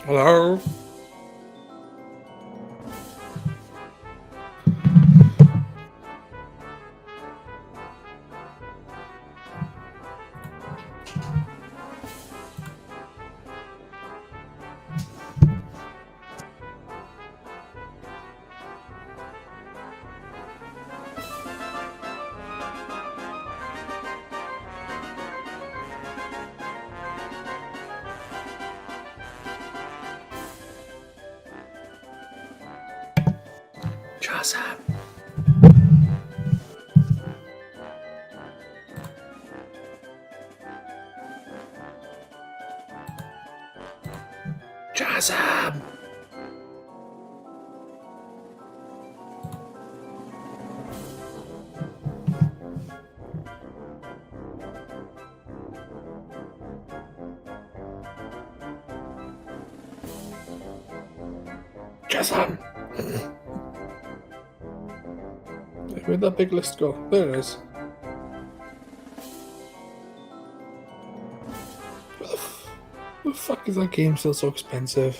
Hello? Joseph. Joseph. Joseph. Where'd that big list go? There it is. Why the fuck is that game still so expensive?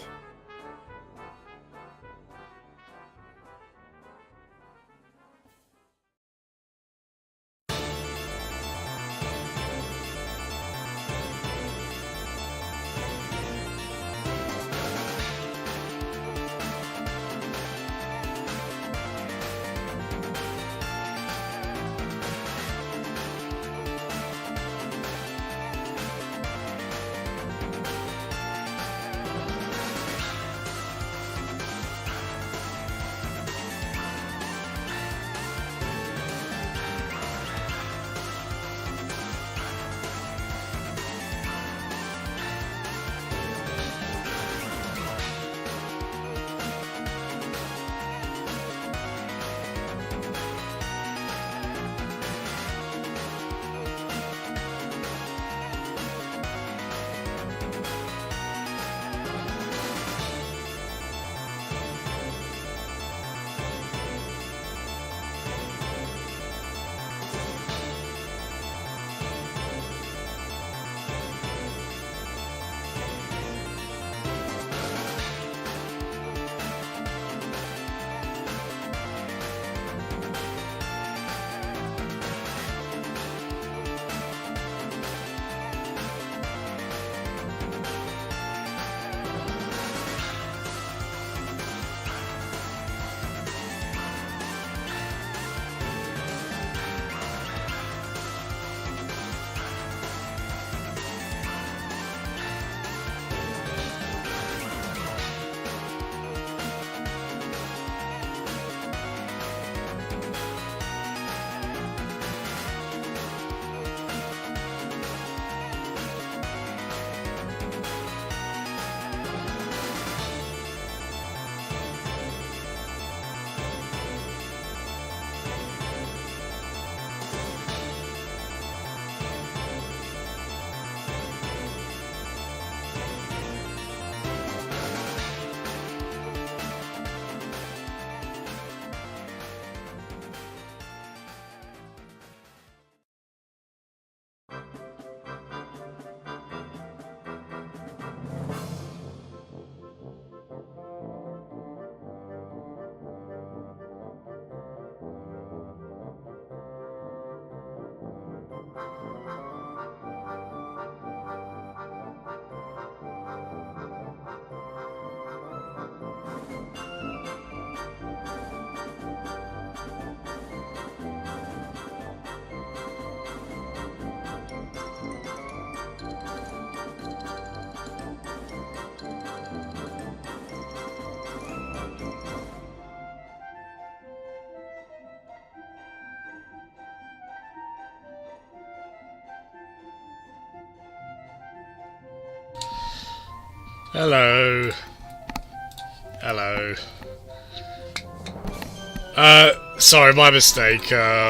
Hello. Hello. Sorry, my mistake. I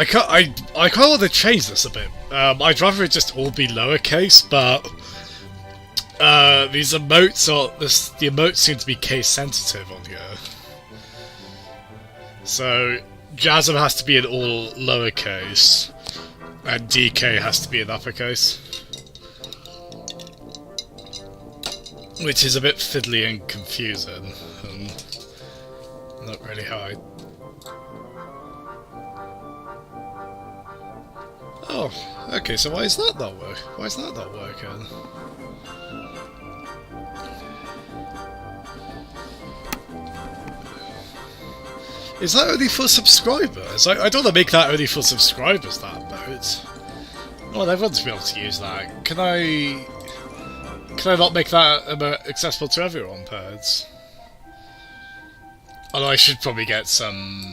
kind of want to change this a bit. I'd rather it just all be lowercase, but these emotes the emotes seem to be case sensitive on here. So Jasm has to be in all lowercase, and DK has to be in uppercase. which is a bit fiddly and confusing, and not really how I... Oh, okay, so why is that not working? Why is that not working? Is that only for subscribers? I don't want to make that only for subscribers, that mode. Well, everyone's be able to use that. Can I not make that accessible to everyone, Perds? Although I should probably get some...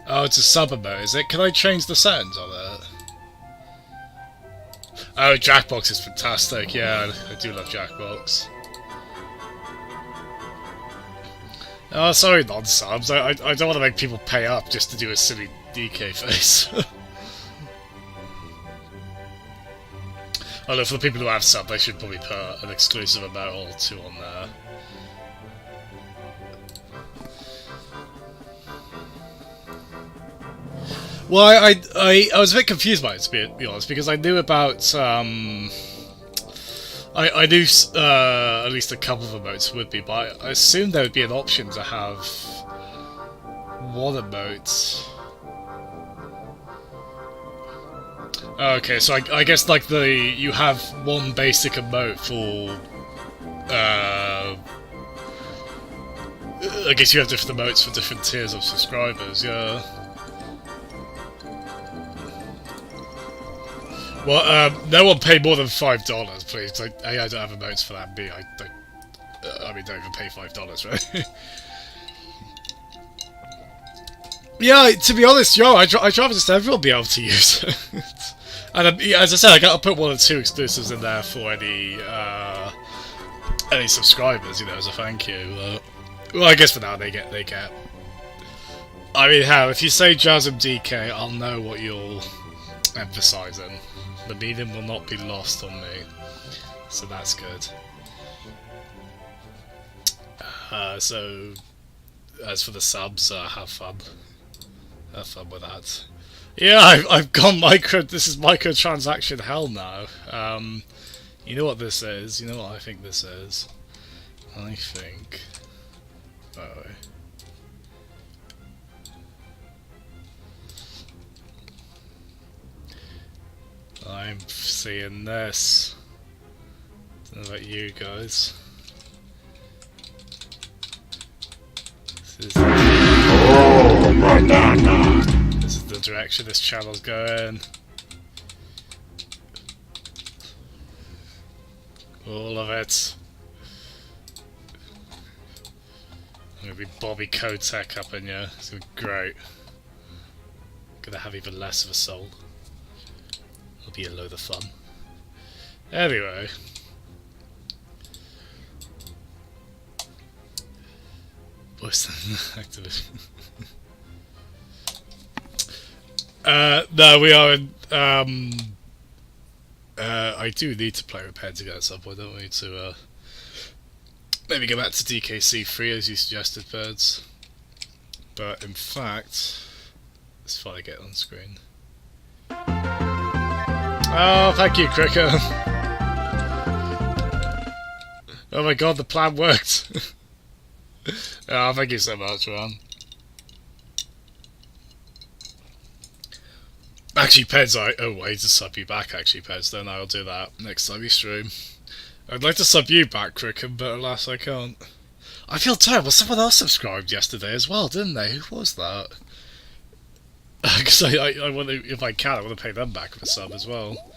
Oh, it's a sub emote, is it? Can I change the settings on it? Oh, Jackbox is fantastic. Yeah, I do love Jackbox. Oh, sorry, non-subs. I don't want to make people pay up just to do a silly DK face. Although for the people who have sub, I should probably put an exclusive emote or two on there. Well, I was a bit confused by it, to be honest, because I knew about, I knew at least a couple of emotes would be, but I assumed there would be an option to have one emote. Okay, so I guess like you have one basic emote for, I guess you have different emotes for different tiers of subscribers, yeah. Well, no one pay more than $5, please. A, I don't have emotes for that. B, I don't even pay $5, right? Yeah, to be honest, yo, I try for just everyone be able to use it. And as I said, I'll put 1 or 2 exclusives in there for any subscribers, you know, as a thank you. Well, I guess for now they get. I mean, hell, if you say Jasm DK, I'll know what you're emphasising. The meaning will not be lost on me, so that's good. So, as for the subs, have fun. Have fun with that. Yeah, I've gone micro. This is microtransaction hell now. You know what this is? You know what I think this is? I think. Oh. I'm seeing this. Don't know about you guys. This is the direction this channel's going. All of it. I'm gonna be Bobby Kotek up in here. It's gonna be great. Gonna have even less of a soul. It'll be a load of fun. Anyway. What's that activist? No, we are in, I do need to play with Pens again at some point, don't we? To, maybe go back to DKC 3 as you suggested, Birds. But in fact, let's finally get on screen. Oh, thank you, Cricket. Oh my god, the plan worked. Oh, thank you so much, man. Actually, Peds, oh, I need to sub you back, actually, Peds, then I'll do that next time you stream. I'd like to sub you back, Cricket, but alas, I can't. I feel terrible, someone else subscribed yesterday as well, didn't they? Who was that? Because I want to, if I can, I want to pay them back with a sub as well.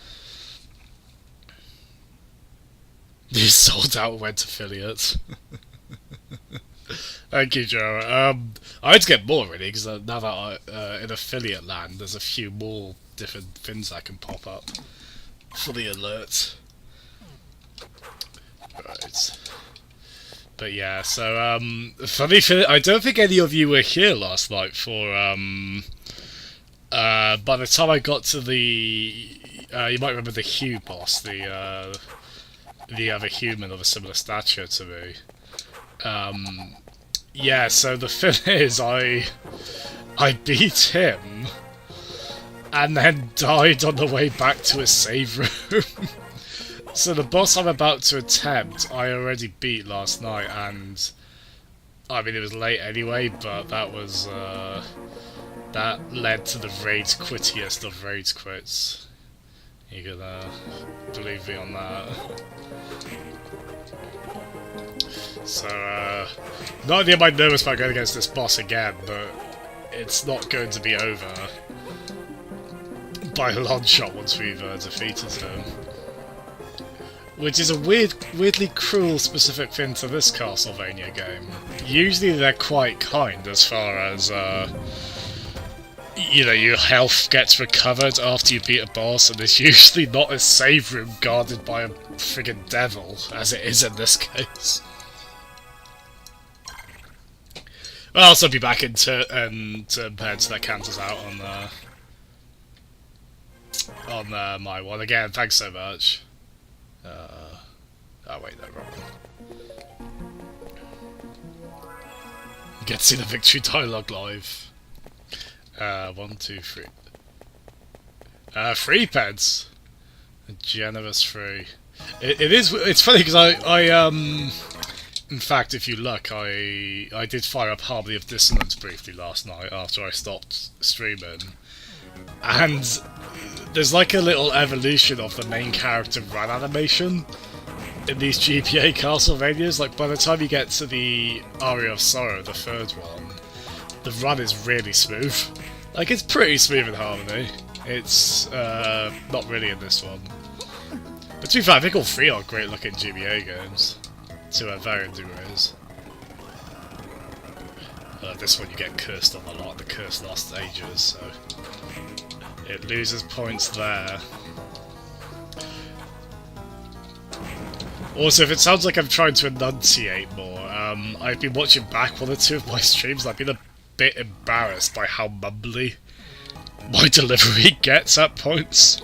You sold out, went affiliates. Thank you, Joe. I had to get more, really, because now that in affiliate land, there's a few more different things that can pop up for the alerts. Right. But yeah, so, funny thing, I don't think any of you were here last night for, by the time I got to the, you might remember the Hugh boss, the other human of a similar stature to me. Yeah, so the thing is, I beat him, and then died on the way back to a save room. So the boss I'm about to attempt, I already beat last night, and I mean it was late anyway, but that was that led to the raids quittiest of raids quits. You can believe me on that. So not only am I nervous about going against this boss again, but it's not going to be over by a long shot once we've defeated him. Which is a weirdly cruel specific thing to this Castlevania game. Usually they're quite kind as far as, you know, your health gets recovered after you beat a boss, and it's usually not a save room guarded by a friggin' devil, as it is in this case. Well, I'll also be back into turn pairs, so that cancels out on my one. Again, thanks so much. Oh wait, no, wrong. You get to see the victory dialogue live. 1, 2, 3. 3 pence. A generous 3. It's funny because I in fact, if you look, I did fire up Harmony of Dissonance briefly last night after I stopped streaming, and there's like a little evolution of the main character run animation in these GPA Castlevanias. Like, by the time you get to the Aria of Sorrow, the third one, the run is really smooth. Like, it's pretty smooth in Harmony. It's not really in this one. But to be fair, I think all 3 are great looking GBA games, to varying degrees. This one you get cursed on a lot, the curse lasts ages, so it loses points there. Also, if it sounds like I'm trying to enunciate more, I've been watching back 1 or 2 of my streams, and I've been a bit embarrassed by how mumbly my delivery gets at points.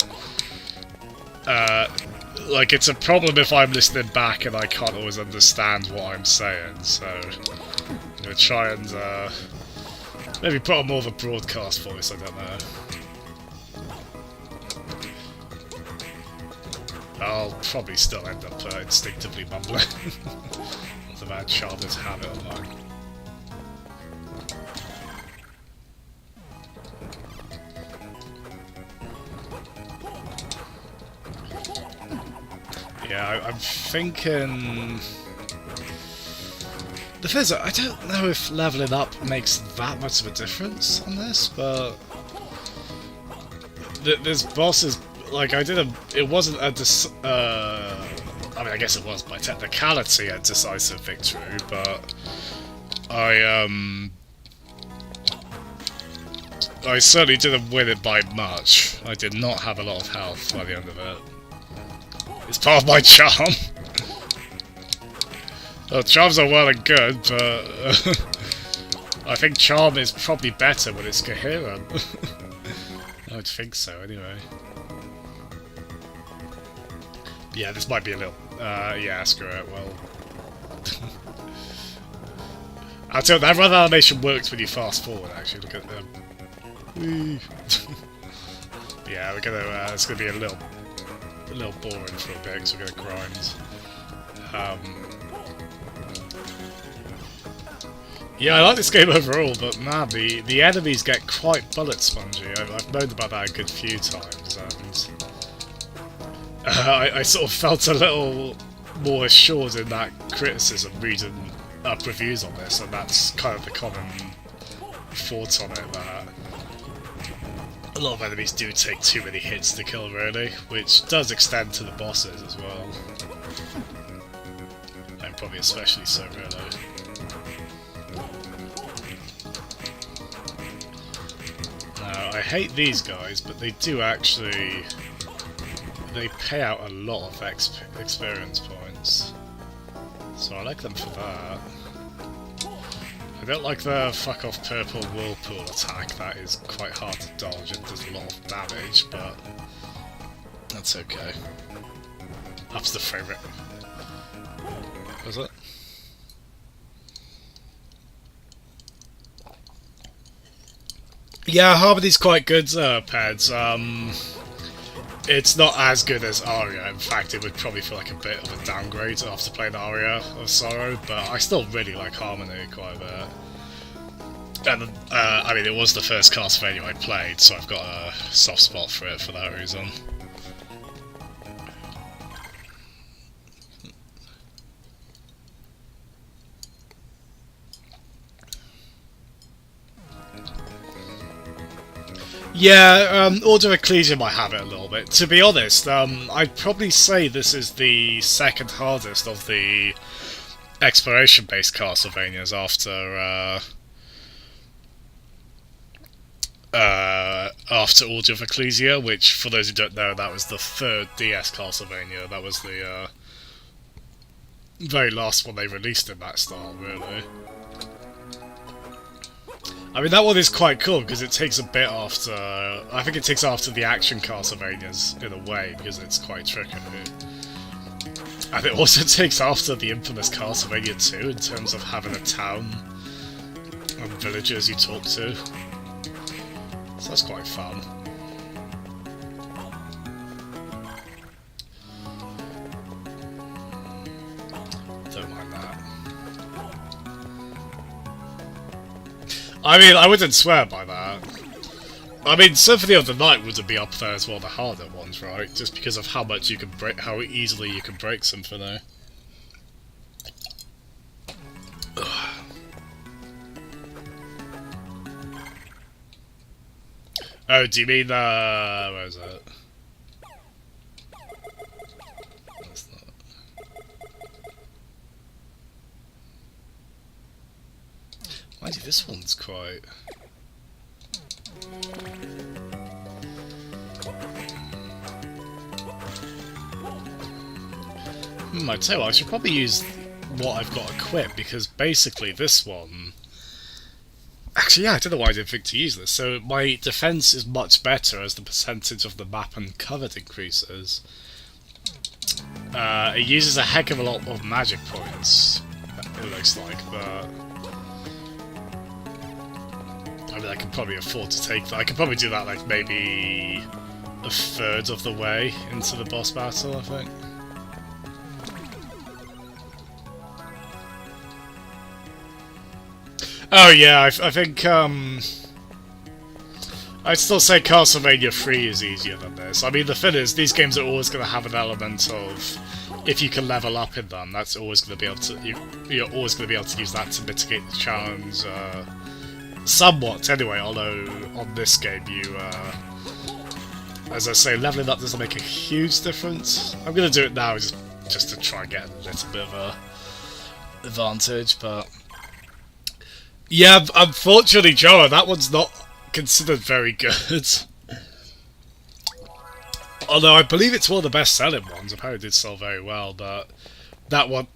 Like, it's a problem if I'm listening back and I can't always understand what I'm saying, so I'm going to try and maybe put on more of a broadcast voice, I don't know. I'll probably still end up instinctively mumbling. It's a bad childish habit of mine. Yeah, I'm thinking... The thing is, I don't know if leveling up makes that much of a difference on this, but... This boss is... Like, it wasn't a I mean, I guess it was by technicality a decisive victory, but I certainly didn't win it by much. I did not have a lot of health by the end of it. It's part of my charm. Well, charms are well and good, but I think charm is probably better when it's coherent. I would think so, anyway. Yeah, this might be a little... yeah, screw it, well... I'll tell you, that run animation works when you fast forward, actually, look at them. Yeah, we're gonna... it's gonna be a little boring for a bit, because we're gonna grind. Yeah, I like this game overall, but man, the enemies get quite bullet spongy. I've known about that a good few times, and... I sort of felt a little more assured in that criticism reading up reviews on this, and that's kind of the common thought on it, that a lot of enemies do take too many hits to kill, really, which does extend to the bosses as well. And probably especially so, really. Now, I hate these guys, but they do actually... They pay out a lot of experience points, so I like them for that. I don't like the fuck off purple whirlpool attack, that is quite hard to dodge and does a lot of damage, but that's okay. That's the favourite. Was it? Yeah, Harmony's quite good, Peds. It's not as good as Aria. In fact, it would probably feel like a bit of a downgrade after playing Aria of Sorrow, but I still really like Harmony quite a bit. And I mean, it was the first Castlevania I played, so I've got a soft spot for it for that reason. Yeah, Order of Ecclesia might have it a little bit. To be honest, I'd probably say this is the second hardest of the exploration-based Castlevanias after Order of Ecclesia, which, for those who don't know, that was the third DS Castlevania. That was the very last one they released in that style, really. I mean, that one is quite cool because it takes a bit after... I think it takes after the action Castlevanias in a way, because it's quite tricky. And it also takes after the infamous Castlevania 2 in terms of having a town and villagers you talk to. So that's quite fun. Don't mind that. I mean, I wouldn't swear by that. I mean, Symphony of the Night would be up there as one of the harder ones, right? Just because of how much you can break, how easily you can break Symphony. Oh, do you mean, where is it? That's not... Mind you, this one's quite... I tell you what, I should probably use what I've got equipped, because basically this one... Actually, yeah, I don't know why I didn't think to use this. So my defense is much better as the percentage of the map uncovered increases. It uses a heck of a lot of magic points, it looks like, but... I mean, I can probably afford to take that. I could probably do that, like, maybe a third of the way into the boss battle, I think. Oh yeah, I think, I'd still say Castlevania 3 is easier than this. I mean, the thing is, these games are always going to have an element of, if you can level up in them, that's always going to be able to, you're always going to be able to use that to mitigate the challenge, somewhat, anyway, although on this game you, as I say, leveling up doesn't make a huge difference. I'm going to do it now just to try and get a little bit of a advantage, but... Yeah, unfortunately, Joe, that one's not considered very good. Although I believe it's one of the best-selling ones. Apparently, it did sell very well, but that one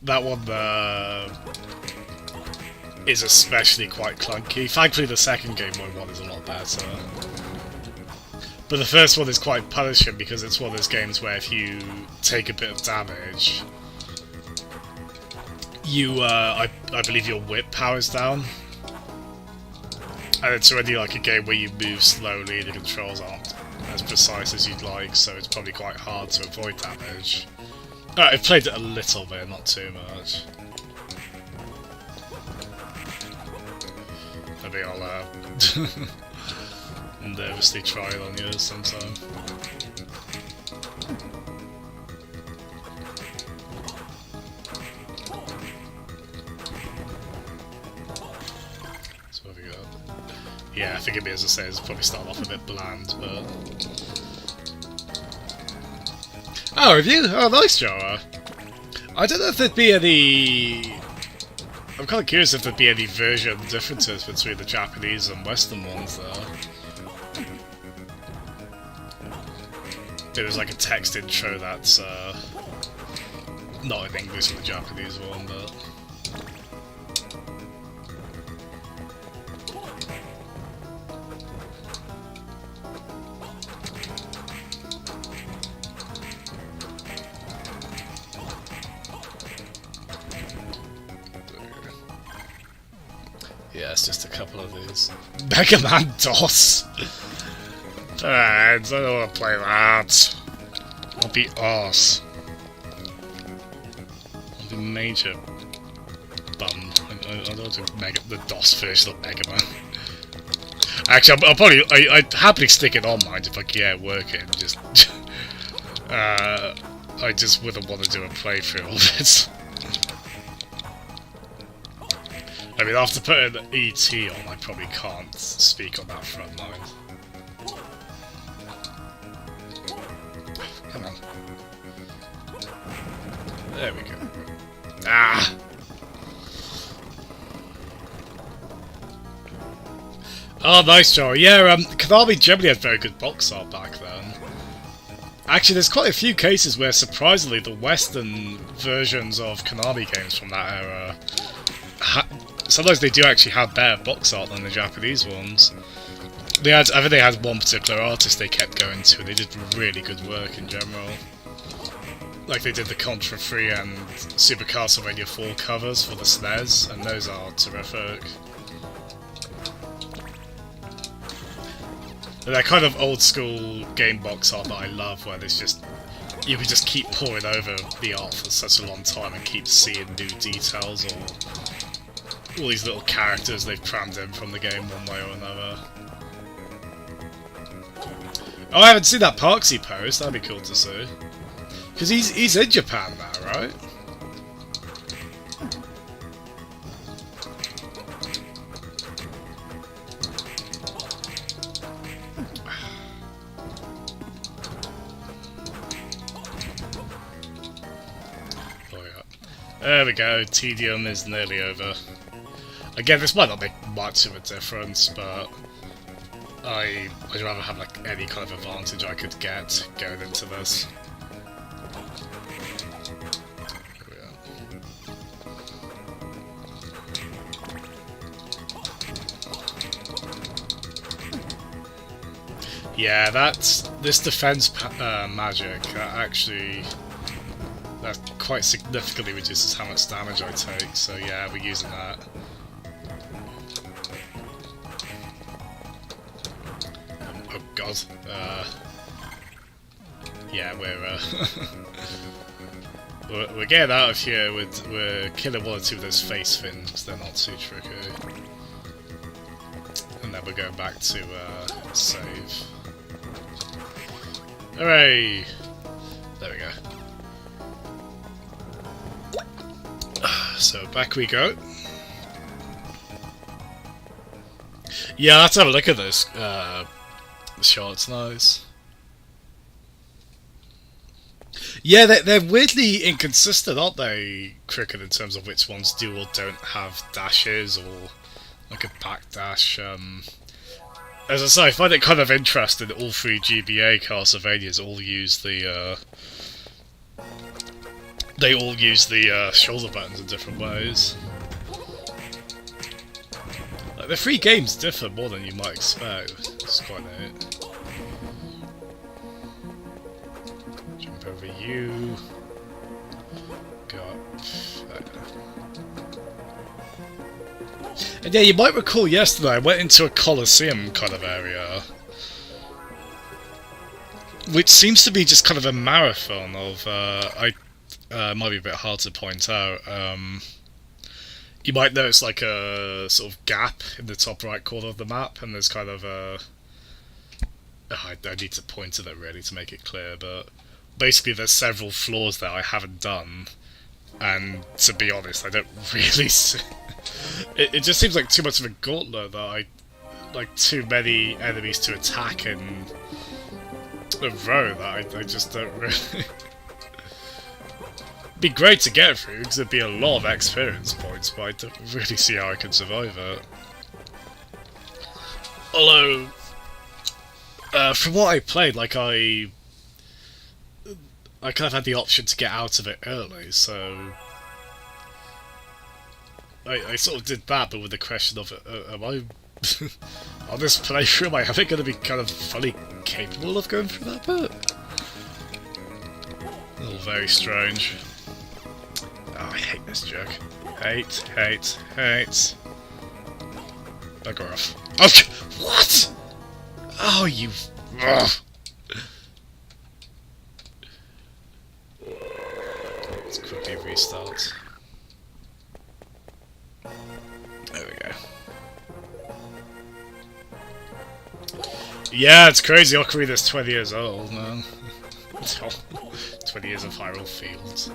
is especially quite clunky. Thankfully, the second Game Boy one is a lot better. But the first one is quite punishing because it's one of those games where if you take a bit of damage, you, I believe your whip powers down. And it's already like a game where you move slowly, the controls aren't as precise as you'd like, so it's probably quite hard to avoid damage. I've played it a little bit, not too much. Maybe I'll nervously try it on yours sometime. So what have we got? Yeah, I think it'd be, as I say, it's probably starting off a bit bland, but... Oh, review? Oh, nice, Jara. I don't know if there'd be any... I'm kind of curious if there'd be any version differences between the Japanese and Western ones, though. There was like a text intro that's, not in English for the Japanese one, but... Yeah, it's just a couple of these. Mega Man DOS! I don't want to play that. I'll be arse. I'll be major bummed. I don't want to the DOS version of Mega Man. Actually, I'd happily stick it on mine if I could get it working. Just, I just wouldn't want to do a playthrough of it. I mean, after putting ET on, I probably can't speak on that front line. Come on. There we go. Ah! Oh, nice, Joe. Yeah, Konami generally had very good box art back then. Actually, there's quite a few cases where, surprisingly, the Western versions of Konami games from that era sometimes they do actually have better box art than the Japanese ones. I think they had one particular artist they kept going to, and they did really good work in general. Like they did the Contra 3 and Super Castlevania 4 covers for the SNES, and those are terrific. And that kind of old school game box art that I love, where there's just you can just keep poring over the art for such a long time and keep seeing new details or all these little characters they've crammed in from the game one way or another. Oh, I haven't seen that Parksy post. That'd be cool to see. Because he's in Japan now, right? There we go, Tedium is nearly over. Again, this might not make much of a difference, but I'd rather have like any kind of advantage I could get going into this. Here we are. Yeah, this defense magic actually. That quite significantly reduces how much damage I take, so yeah, we're using that. Oh god. Yeah, we're getting out of here. We're killing one or two of those face fins because they're not too tricky. And then we're going back to save. Hooray! There we go. So back we go. Yeah, let's have a look at this. The shot's nice. Yeah, they're weirdly inconsistent, aren't they, Cricket, in terms of which ones do or don't have dashes or like a back dash. As I say, I find it kind of interesting that all three GBA Castlevanias all use the shoulder buttons in different ways. Like, the three games differ more than you might expect. It's quite neat. Jump over you. Go up. And yeah, you might recall yesterday I went into a Colosseum kind of area, which seems to be just kind of a marathon of it might be a bit hard to point out. You might notice like a sort of gap in the top right corner of the map, and there's kind of a... I need to point to it really to make it clear, but basically there's several floors that I haven't done, and to be honest, I don't really see... It just seems like too much of a gauntlet that like too many enemies to attack in a row that I just don't really... It'd be great to get through, because it'd be a lot of experience points, but I don't really see how I can survive it. Although, from what I played, like I kind of had the option to get out of it early, so I sort of did that, but with the question of, am I, on this playthrough, am I going to be kind of fully capable of going through that bit? All very strange. Oh, I hate this joke. Hate. Bugger off. Oh, what? Oh, you... Ugh. Let's quickly restart. There we go. Yeah, it's crazy. Ocarina's 20 years old, man. 20 years of Hyrule Fields.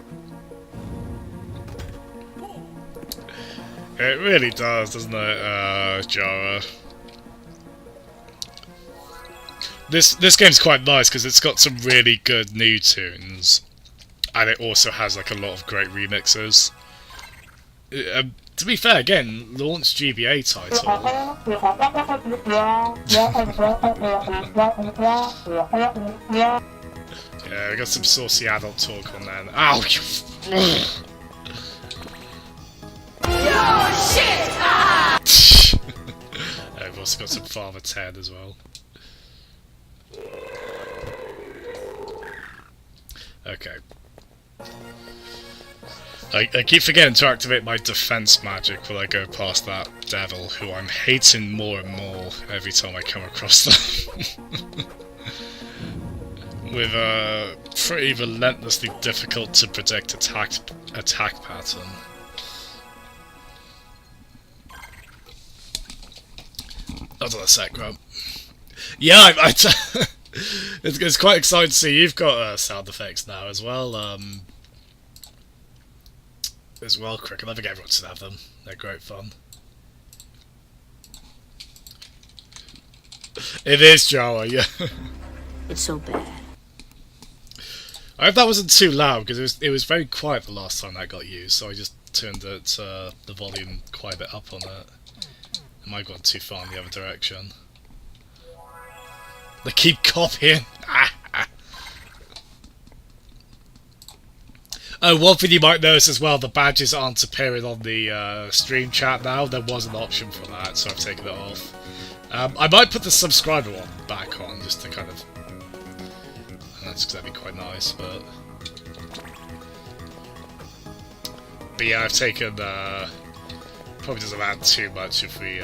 It really does, doesn't it, Jara? This game's quite nice because it's got some really good new tunes, and it also has like a lot of great remixes. To be fair, again, launch GBA title. Yeah, we got some saucy adult talk on there. Ow! Shit! Ah! We've also got some Father Ted as well. Okay. I keep forgetting to activate my defense magic when I go past that devil, who I'm hating more and more every time I come across them. With a pretty relentlessly difficult to predict attack pattern. Hold on a sec, Grump. Yeah, it's quite exciting to see you've got sound effects now as well. Cricket. I think everyone should have them. They're great fun. It is, Jawa, yeah. It's so bad. I hope that wasn't too loud, because it was very quiet the last time that got used, so I just turned the volume quite a bit up on it. It might have gone too far in the other direction. They keep copying! Oh, one thing you might notice as well, the badges aren't appearing on the stream chat now. There was an option for that, so I've taken it off. I might put the subscriber one back on, just to kind of... That's because that'd be quite nice, but yeah, I've taken... probably doesn't add too much if we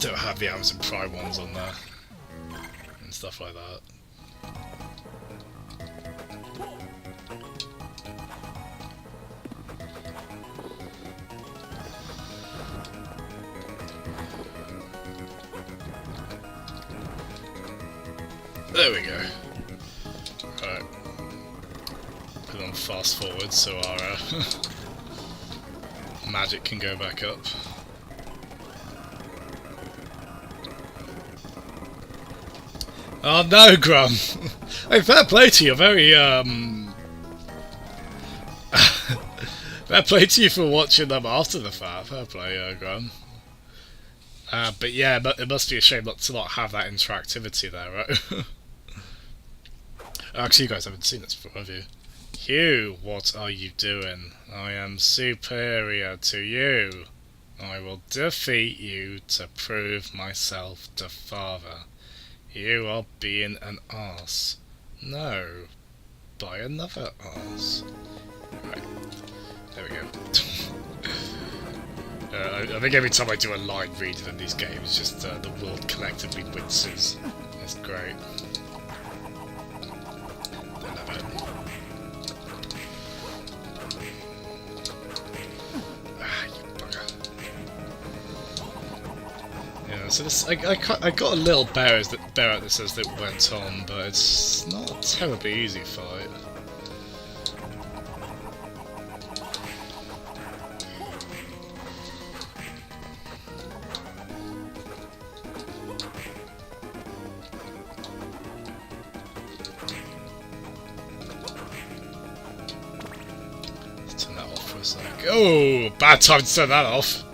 don't have the Amazon Prime ones on there, and stuff like that. There we go. Right. Put on fast forward so our magic can go back up. Oh no, Grum! Hey, fair play to you, very fair play to you for watching them after the fact, fair play, Grum. But yeah, it must be a shame to not have that interactivity there, right? Actually, you guys haven't seen this before, have you? Hugh, what are you doing? I am superior to you. I will defeat you to prove myself to father. You are being an arse. No, by another arse. Right, there we go. I think every time I do a line reading in these games, just the world collectively winces. It's great. So this, I got a little bear at this as it went on, but it's not a terribly easy fight. Let's turn that off for a sec. Oh, bad time to turn that off.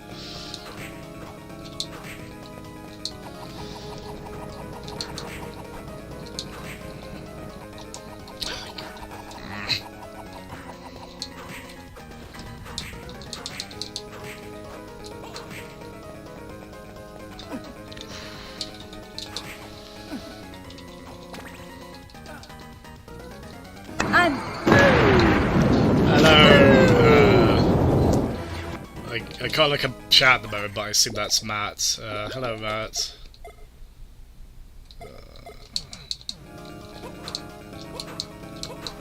I can't look at chat at the moment, but I assume that's Matt. Hello, Matt.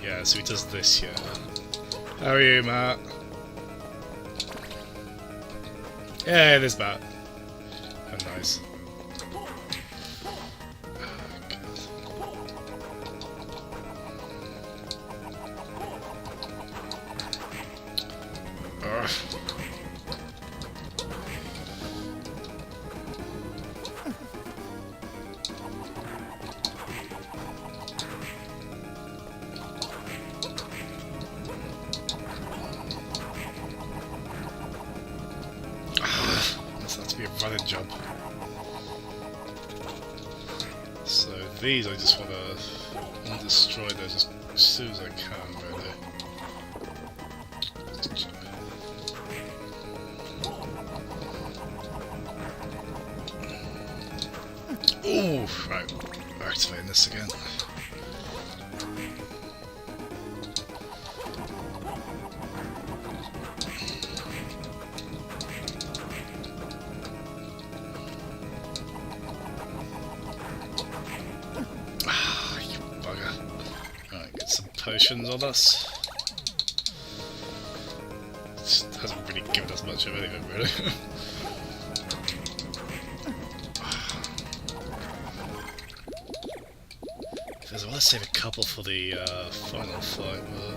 Yeah, so he does this, yeah. How are you, Matt? Yeah, there's Matt. Oh, nice. Running jump. So these I just want to destroy those as soon as I can, really. Ooh, right. Activating this again. Potions on us. Just hasn't really given us much of anything, really. I want to save a couple for the final fight, but...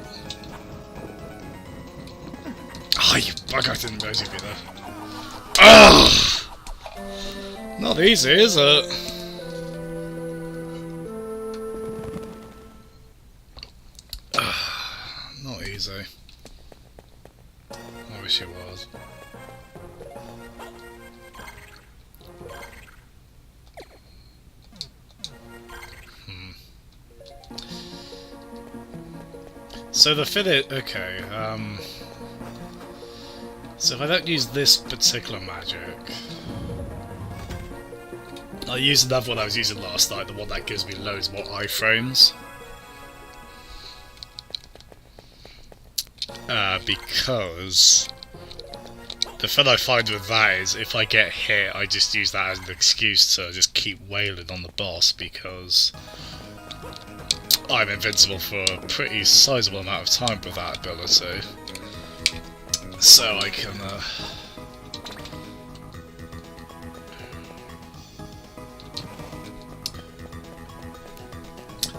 Oh, you bugger! I didn't realise you'd be there. Ah! Not easy, is it? Not easy. I wish it was. So the fitted, okay, so if I don't use this particular magic, I'll use another one I was using last night, the one that gives me loads more iframes. Because the thing I find with that is if I get hit, I just use that as an excuse to just keep wailing on the boss, because I'm invincible for a pretty sizable amount of time with that ability. So I can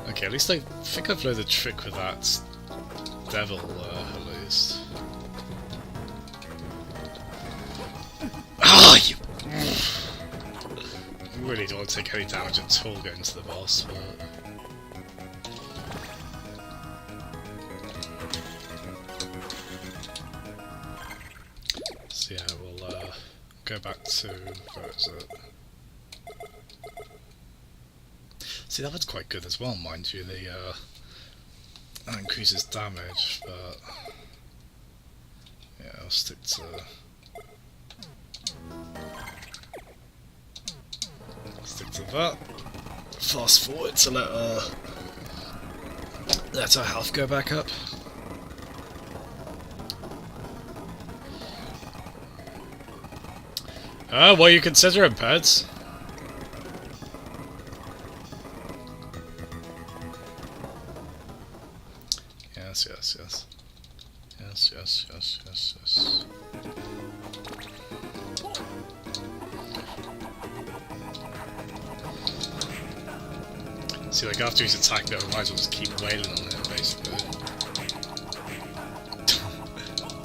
okay, at least I think I've learned the trick with that devil at least. Ah, you really don't want to take any damage at all going to the boss, but so yeah, we'll go back to, where is it? See, that one's quite good as well, mind you. That increases damage, but yeah, I'll stick to that. Fast forward to let our health go back up. What are you considering, Peds? Yes, yes, yes. Yes, yes, yes, yes, yes. See, like, after he's attacked, I might as well just keep wailing on him, basically.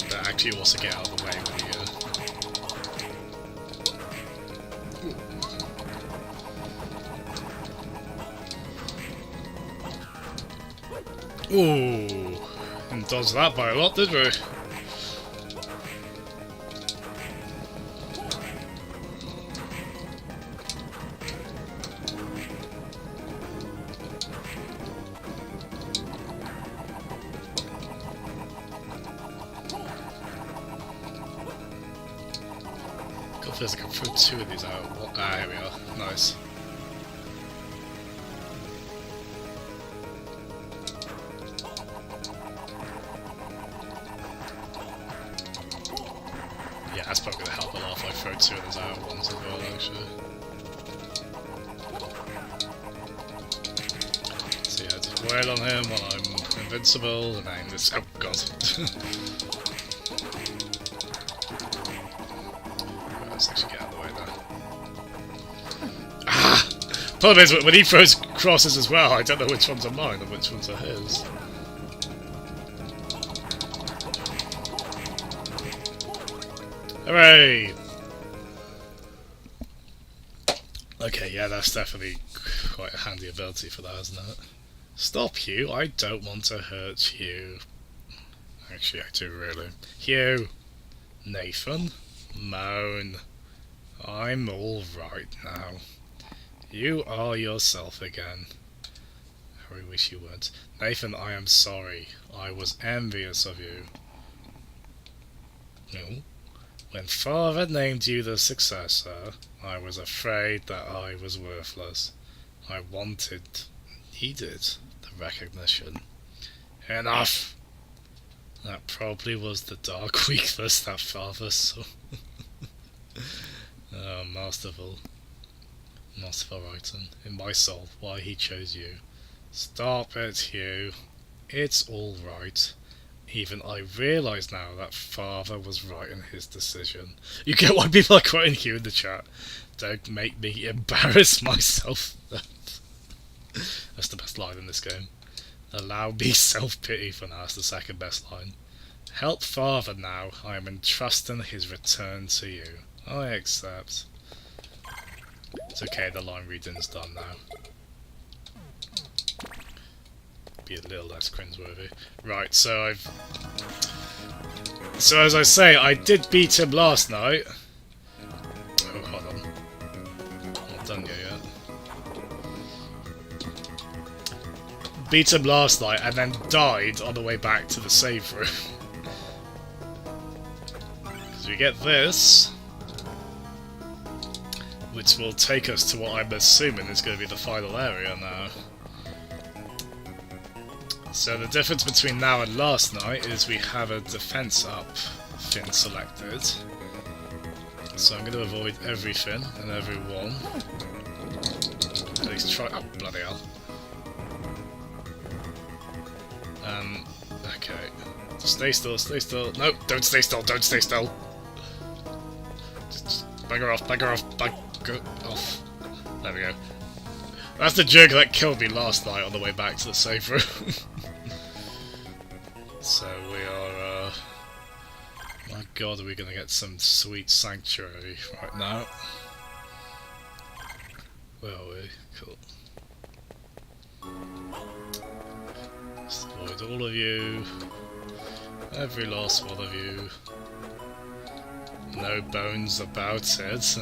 But actually also get out of the way when he... Ooh, and dodged that by a lot, did we? God, feels like I threw two of these out. Ah, here we are. Nice. Yeah, that's probably going to help a lot if I throw two of those out at once as well, actually. So yeah, just wail on him while I'm invincible, and then this. Oh god. Right, let's actually get out of the way there. Ah! Problem is, when he throws crosses as well, I don't know which ones are mine and which ones are his. Hooray! Okay, yeah, that's definitely quite a handy ability for that, isn't it? Stop, Hugh. I don't want to hurt you. Actually, I do really. Hugh. Nathan. Moan. I'm alright now. You are yourself again. I really wish you would. Nathan, I am sorry. I was envious of you. No. When Father named you the successor, I was afraid that I was worthless. I needed the recognition. Enough! That probably was the dark weakness that Father saw. Oh, masterful. Masterful writing. In my soul, why he chose you. Stop it, Hugh. It's alright. Even I realise now that Father was right in his decision. You get why people are quoting Hugh in the chat. Don't make me embarrass myself. That's the best line in this game. Allow me self-pity for now. That's the second best line. Help Father now. I am entrusting his return to you. I accept. It's okay, the line reading's done now. Be a little less cringeworthy. Right, so as I say, I did beat him last night. Oh, hold on. I'm not done yet. Beat him last night and then died on the way back to the save room. Because we get this, which will take us to what I'm assuming is going to be the final area now. So the difference between now and last night is we have a defense up thing selected. So I'm going to avoid everything and everyone. At least try. Oh, bloody hell. Okay. Stay still, stay still. No, don't stay still, don't stay still. Just bugger off, bugger off. There we go. That's the jerk that killed me last night on the way back to the save room. So we are, my god, are we going to get some sweet sanctuary right now? Where are we? Cool. Just avoid all of you. Every last one of you. No bones about it.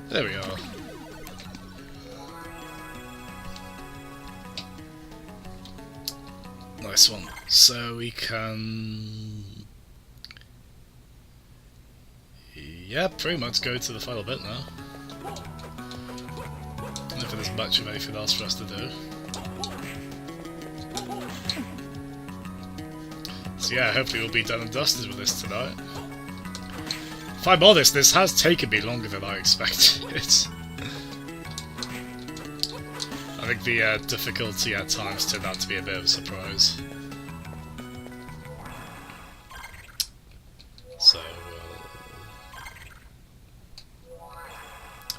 There we are. Nice one. So we can... yeah, pretty much go to the final bit now. I don't think there's much of anything else for us to do. So yeah, hopefully we'll be done and dusted with this tonight. If I'm honest, this has taken me longer than I expected. I think the difficulty at times turned out to be a bit of a surprise. So,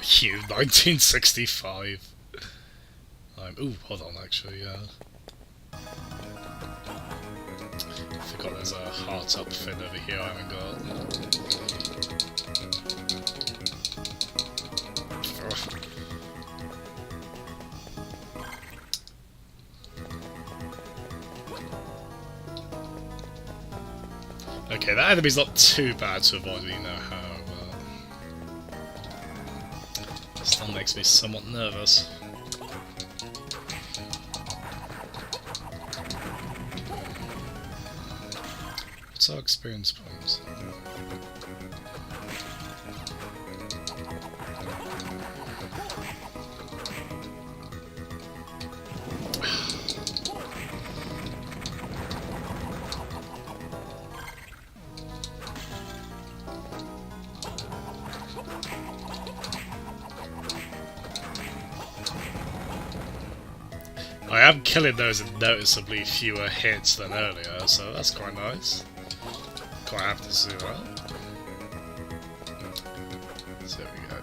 Hugh, 1965. Ooh, hold on, actually, yeah. I forgot there's a heart up thing over here I haven't got. Okay, that enemy's not too bad to avoid, you know how, but it still makes me somewhat nervous. What's our experience points? I am killing those in noticeably fewer hits than earlier, so that's quite nice. Quite happy to see that. So there we go.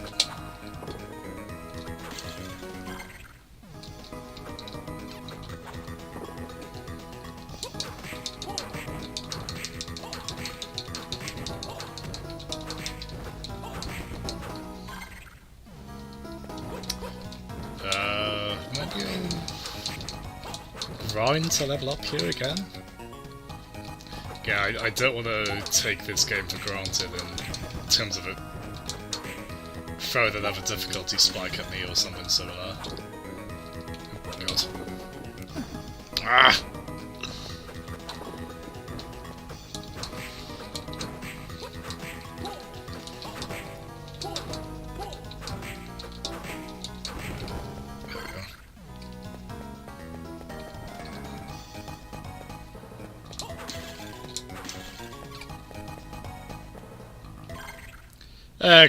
Maybe I'll grind to level up here again? Yeah, I don't want to take this game for granted in terms of it throwing another difficulty spike at me or something similar. Oh, God. Ah!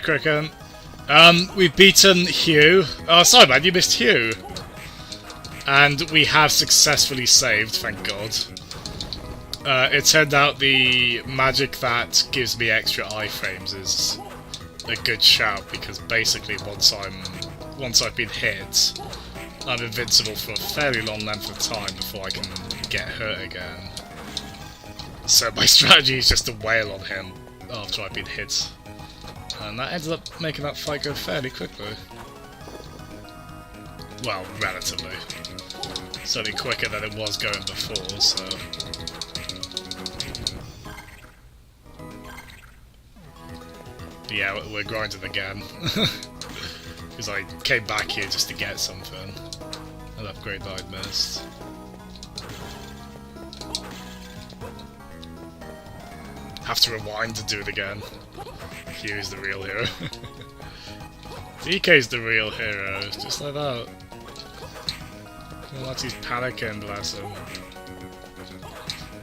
Cricken. We've beaten Hugh. Oh, sorry man, you missed Hugh. And we have successfully saved, thank God. It turned out the magic that gives me extra iframes is a good shout, because basically once I've been hit, I'm invincible for a fairly long length of time before I can get hurt again. So my strategy is just to wail on him after I've been hit. And that ended up making that fight go fairly quickly. Well, relatively. Certainly quicker than it was going before, so... But yeah, we're grinding again. Because I came back here just to get something. I'll upgrade that I missed. Have to rewind to do it again. Hugh's the real hero. DK's the real hero, just like that. Unless he's panicking, bless him.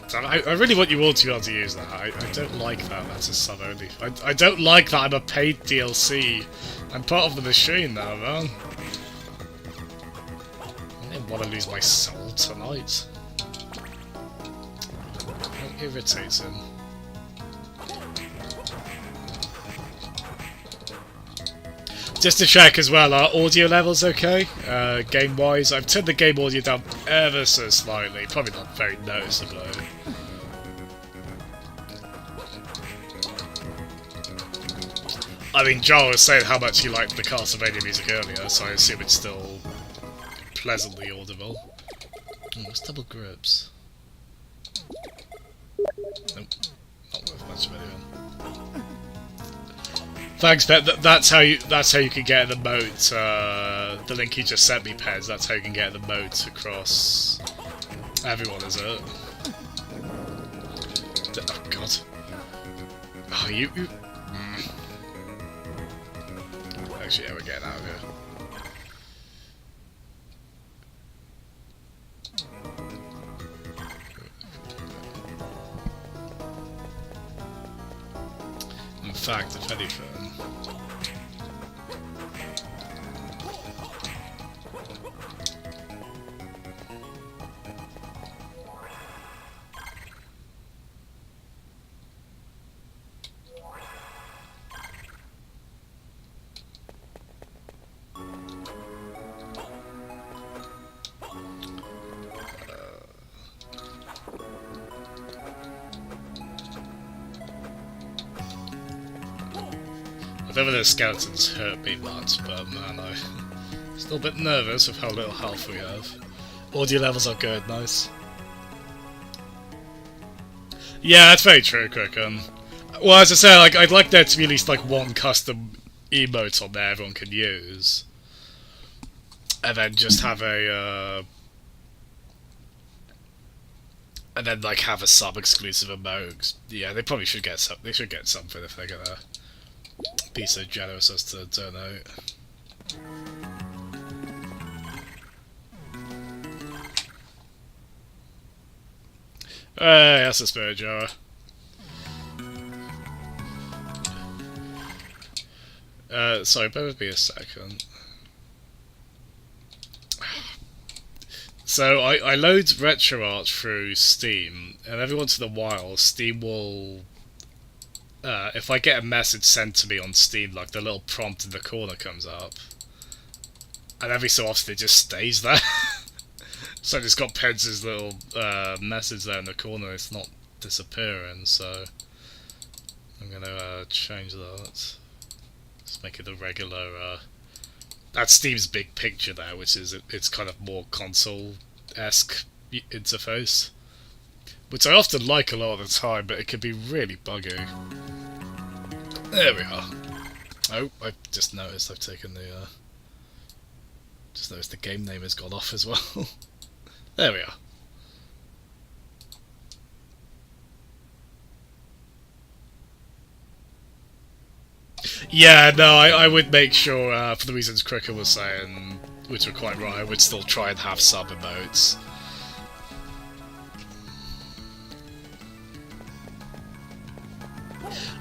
Damn, I really want you all to be able to use that. I don't like that, that's a sub only. I don't like that I'm a paid DLC. I'm part of the machine now, man. I didn't want to lose my soul tonight. How irritating. Just to check as well, are audio levels okay? Game-wise, I've turned the game audio down ever so slightly, probably not very noticeably. I mean, Joel was saying how much he liked the Castlevania music earlier, so I assume it's still pleasantly audible. Oh, what's double grips? Nope, not worth much of anything. Thanks, Pet. That's how you can get the moat. The link you just sent me, Pez. That's how you can get the moat across everyone, is it? Oh God. Oh, you. Actually, yeah, we're getting out of here. In fact, if anything. Whatever those skeletons hurt me much, but man, I'm still a bit nervous with how little health we have. Audio levels are good, nice. Yeah, that's very true, Crookham. Well, as I said, like, I'd like there to be at least like one custom emote on there everyone can use. And then just have a, and then like have a sub-exclusive emote. Yeah, they probably should get some. They should get something if they're gonna be so generous as to donate. That's a spirit jar. Sorry, bear with me a second. So I load RetroArch through Steam, and every once in a while, Steam will, if I get a message sent to me on Steam, like the little prompt in the corner comes up, and every so often it just stays there. So it's got Penz's little message there in the corner. It's not disappearing, so I'm gonna change that. Just make it a regular. That's Steam's big picture there, which is it's kind of more console-esque interface, which I often like a lot of the time, but it can be really buggy. There we are. Oh, I just noticed I've taken the. Just noticed the game name has gone off as well. There we are. Yeah, no, I would make sure, for the reasons Cricket was saying, which were quite right, I would still try and have sub emotes.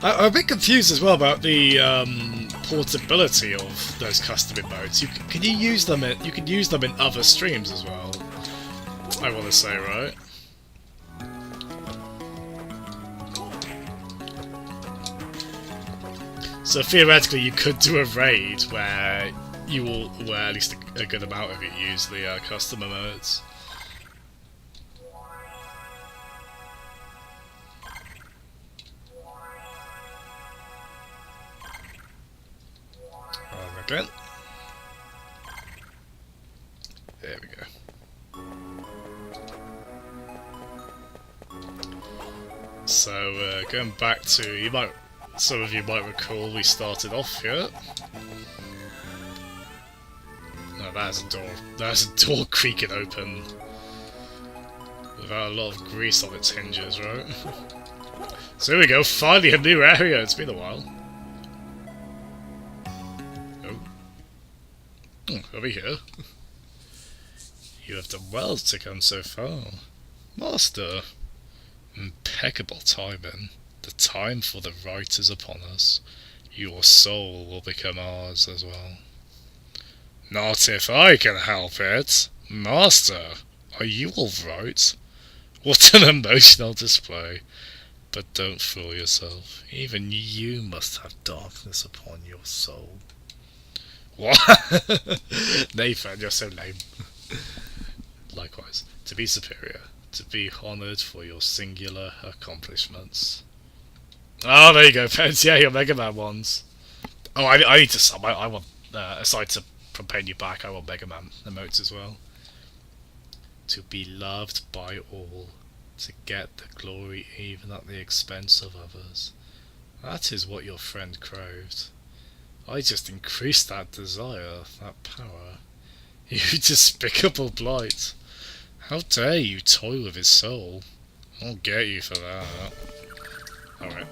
I'm a bit confused as well about the portability of those custom emotes. Can you use them? You can use them in other streams as well. I want to say, right? So theoretically, you could do a raid where where at least a good amount of it use the custom emotes. Again. There we go. So going back to some of you might recall we started off here. No, that's a door. That's a door creaking open without a lot of grease on its hinges, right? So here we go. Finally a new area. It's been a while. Over here. You have done well to come so far. Master. Impeccable timing. The time for the right is upon us. Your soul will become ours as well. Not if I can help it. Master, are you alright? What an emotional display. But don't fool yourself. Even you must have darkness upon your soul. What? Nathan, you're so lame. Likewise, to be superior, to be honoured for your singular accomplishments. Oh, there you go, Pence. Yeah, your Mega Man ones. Oh, I need to sub. I want, aside from paying you back, I want Mega Man emotes as well. To be loved by all, to get the glory even at the expense of others. That is what your friend craved. I just increased that desire, that power. You despicable blight. How dare you toy with his soul? I'll get you for that. Alright.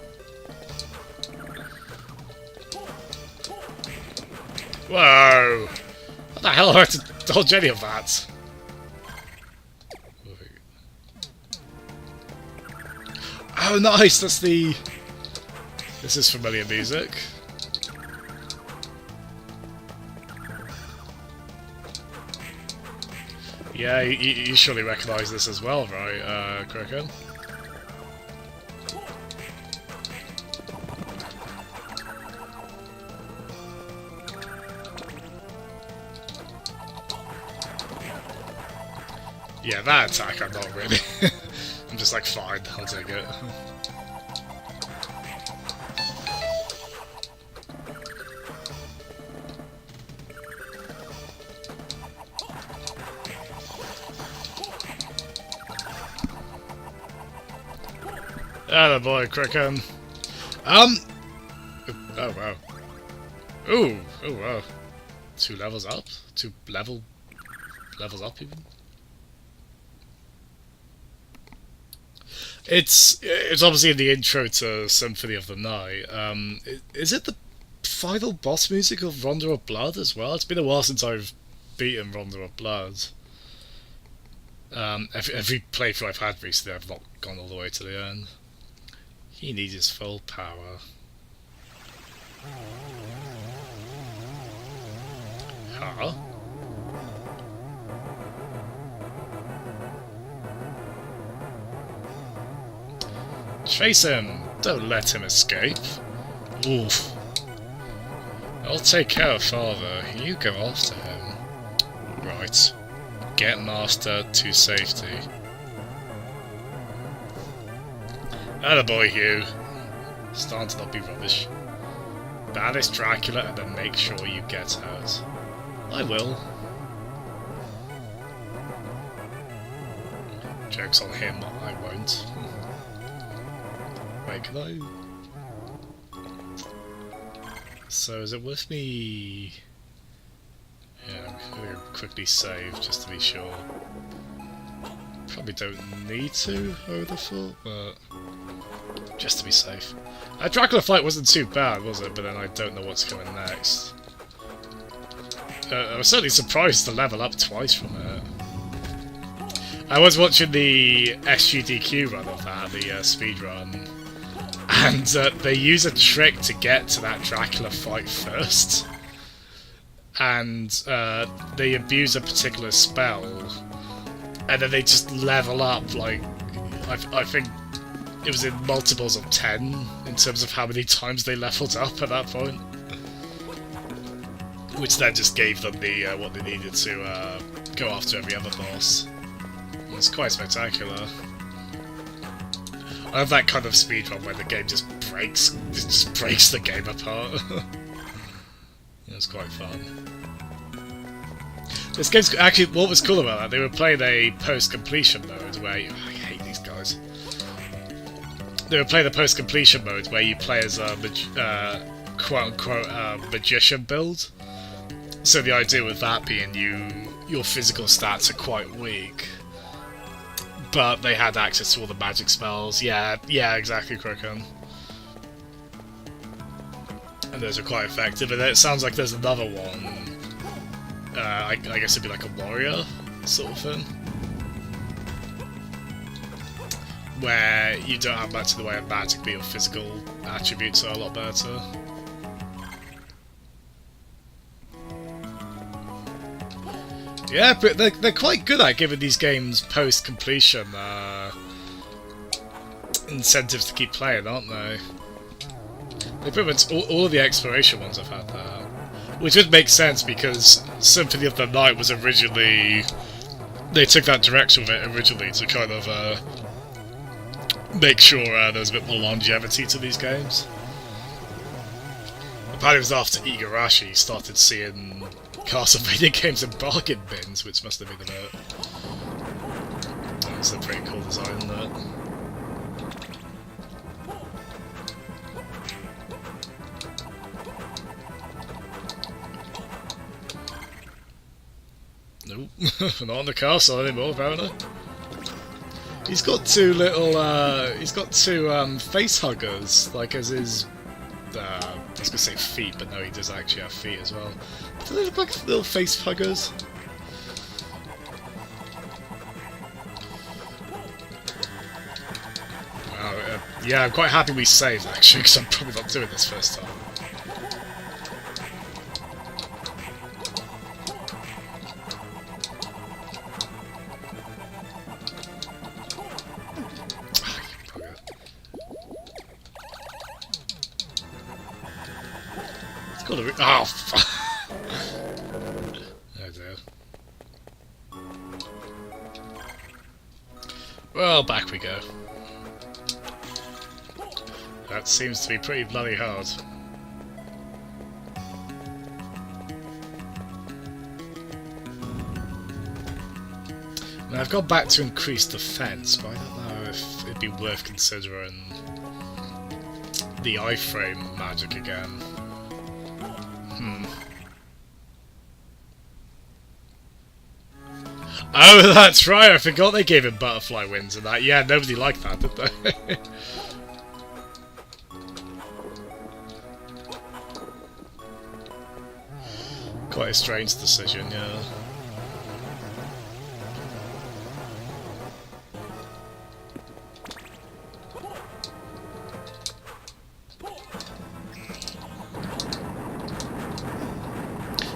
Whoa! What the hell hurt to dodge any of that? Oh, nice! That's the... This is familiar music. Yeah, you surely recognise this as well, right, Kraken? Yeah, that attack I'm not really. I'm just like, fine, I'll take it. Atta boy, Kraken. Oh wow. Ooh, oh wow. 2 levels up? 2 levels up even? It's obviously in the intro to Symphony of the Night. Is it the final boss music of Ronda of Blood as well? It's been a while since I've beaten Ronda of Blood. Every playthrough I've had recently, I've not gone all the way to the end. He needs his full power. Huh? Chase him! Don't let him escape. Oof. I'll take care of father. You go after him. Right. Get master to safety. Attaboy, Hugh. Starting to not be rubbish. Banish Dracula and then make sure you get out. I will. Joke's on him, I won't. Wait, can I... So is it worth me... Yeah, I'm gonna quickly save just to be sure. Probably don't need to, I would have thought, but... just to be safe. Dracula fight wasn't too bad, was it? But then I don't know what's coming next. I was certainly surprised to level up twice from it. I was watching the SGDQ run of that, the speed run, and they use a trick to get to that Dracula fight first, and they abuse a particular spell, and then they just level up, like, I think it was in multiples of 10 in terms of how many times they leveled up at that point. Which then just gave them the what they needed to go after every other boss. It's quite spectacular. I love that kind of speedrun where the game just breaks the game apart. It's quite fun. This game's actually, what was cool about that, they were playing a post-completion mode where I hate these guys. They were playing the post-completion mode where you play as a quote-unquote magician build. So the idea with that being your physical stats are quite weak, but they had access to all the magic spells. Yeah, exactly, Crookham. And those are quite effective. And it sounds like there's another one. I guess it'd be like a warrior sort of thing, where you don't have much in the way of magic, but your physical attributes are a lot better. Yeah, but they're quite good at giving these games post-completion incentives to keep playing, aren't they? They pretty much all the exploration ones have had that. Which would make sense because Symphony of the Night was originally... They took that direction with it originally to kind of make sure there's a bit more longevity to these games. Apparently it was after Igarashi started seeing Castlevania games in bargain bins, which must have been a bit... That's a pretty cool design, isn't it? Nope, not on the castle anymore, apparently. He's got two little, he's got two face huggers, like as his, I was gonna say feet, but no, he does actually have feet as well. Do they look like little face huggers? Wow, yeah, I'm quite happy we saved actually, because I'm probably not doing this first time. Oh, fuck. Oh dear. Well, back we go. That seems to be pretty bloody hard. Now, I've gone back to increased defense, but I don't know if it'd be worth considering the iframe magic again. Oh, that's right, I forgot they gave him butterfly wings and that. Yeah, nobody liked that, did they? Quite a strange decision, yeah.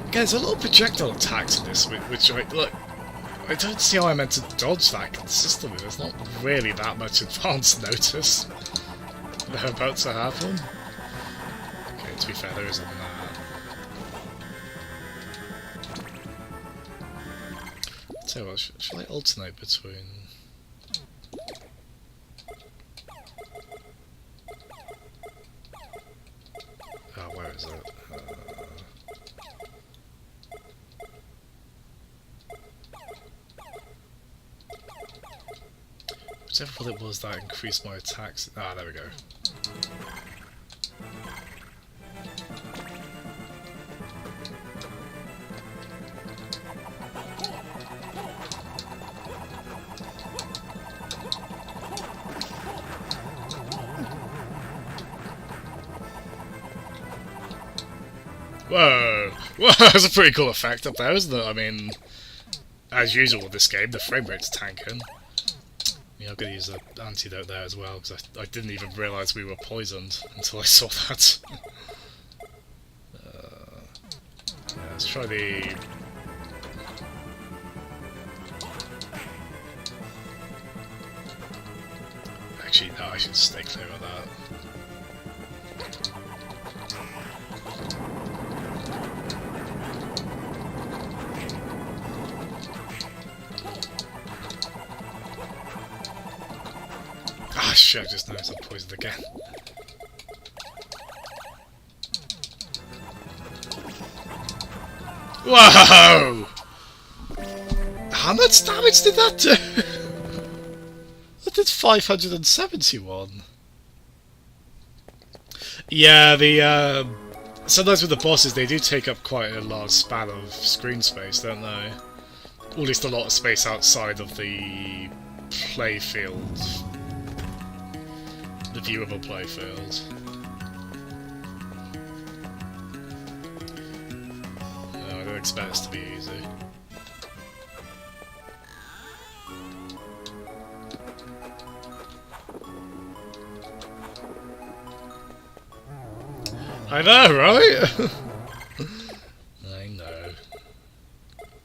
Again, there's a lot of projectile attacks in this, which look, I don't see how I meant to dodge that consistently. There's not really that much advance notice. They're about to happen? Okay, to be fair, there isn't that. Tell you what, shall I alternate between... Oh, where is it? Whichever one it was that increased my attacks... Ah, there we go. Whoa! Whoa, that's a pretty cool effect up there, isn't it? I mean, as usual with this game, the frame rate's tanking. Yeah, I'm going to use an antidote there as well, because I didn't even realise we were poisoned until I saw that. Yeah, let's try the... Actually, no, I should stay clear of that. Ah, shit, I just noticed I'm poisoned again. Whoa! How much damage did that do? That did 571. Yeah, the sometimes with the bosses they do take up quite a large span of screen space, don't they? Or at least a lot of space outside of the playfield. The viewable playfield. No, I don't expect this to be easy. I know, right? I know.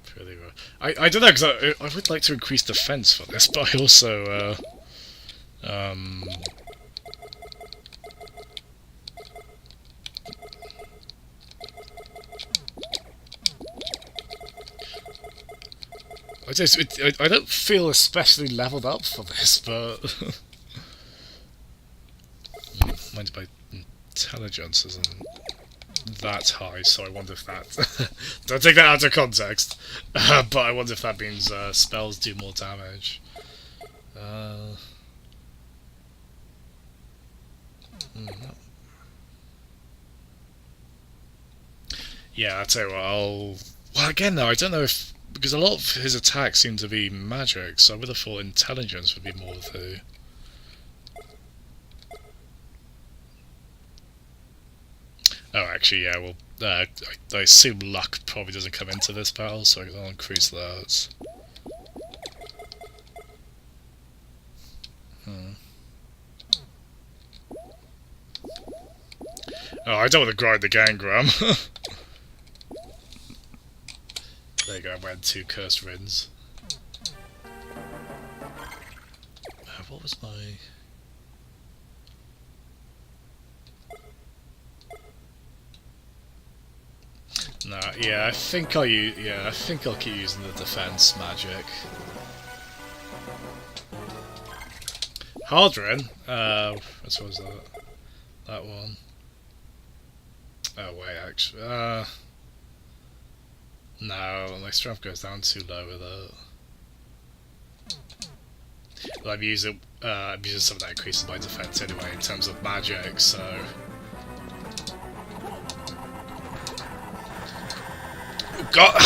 Pretty rough. I don't know, because I would like to increase defense for this, but I also, I don't feel especially leveled up for this, but... Mind my intelligence isn't that high, so I wonder if that... Don't take that out of context, but I wonder if that means spells do more damage. Yeah, I'll tell you what, Well, again though, I don't know if... Because a lot of his attacks seem to be magic, so I would have thought intelligence would be more the... Oh, actually, yeah, well, I assume luck probably doesn't come into this battle, so I'll increase that. Oh, I don't want to grind the Gangram. There you go, I went 2 cursed rins. What was my... No, yeah, I think I'll keep using the defense magic. Hardrin? What was that? That one. Oh wait, actually, no, my strength goes down too low with it. But I'm using some of that increases my defense anyway in terms of magic, so... God!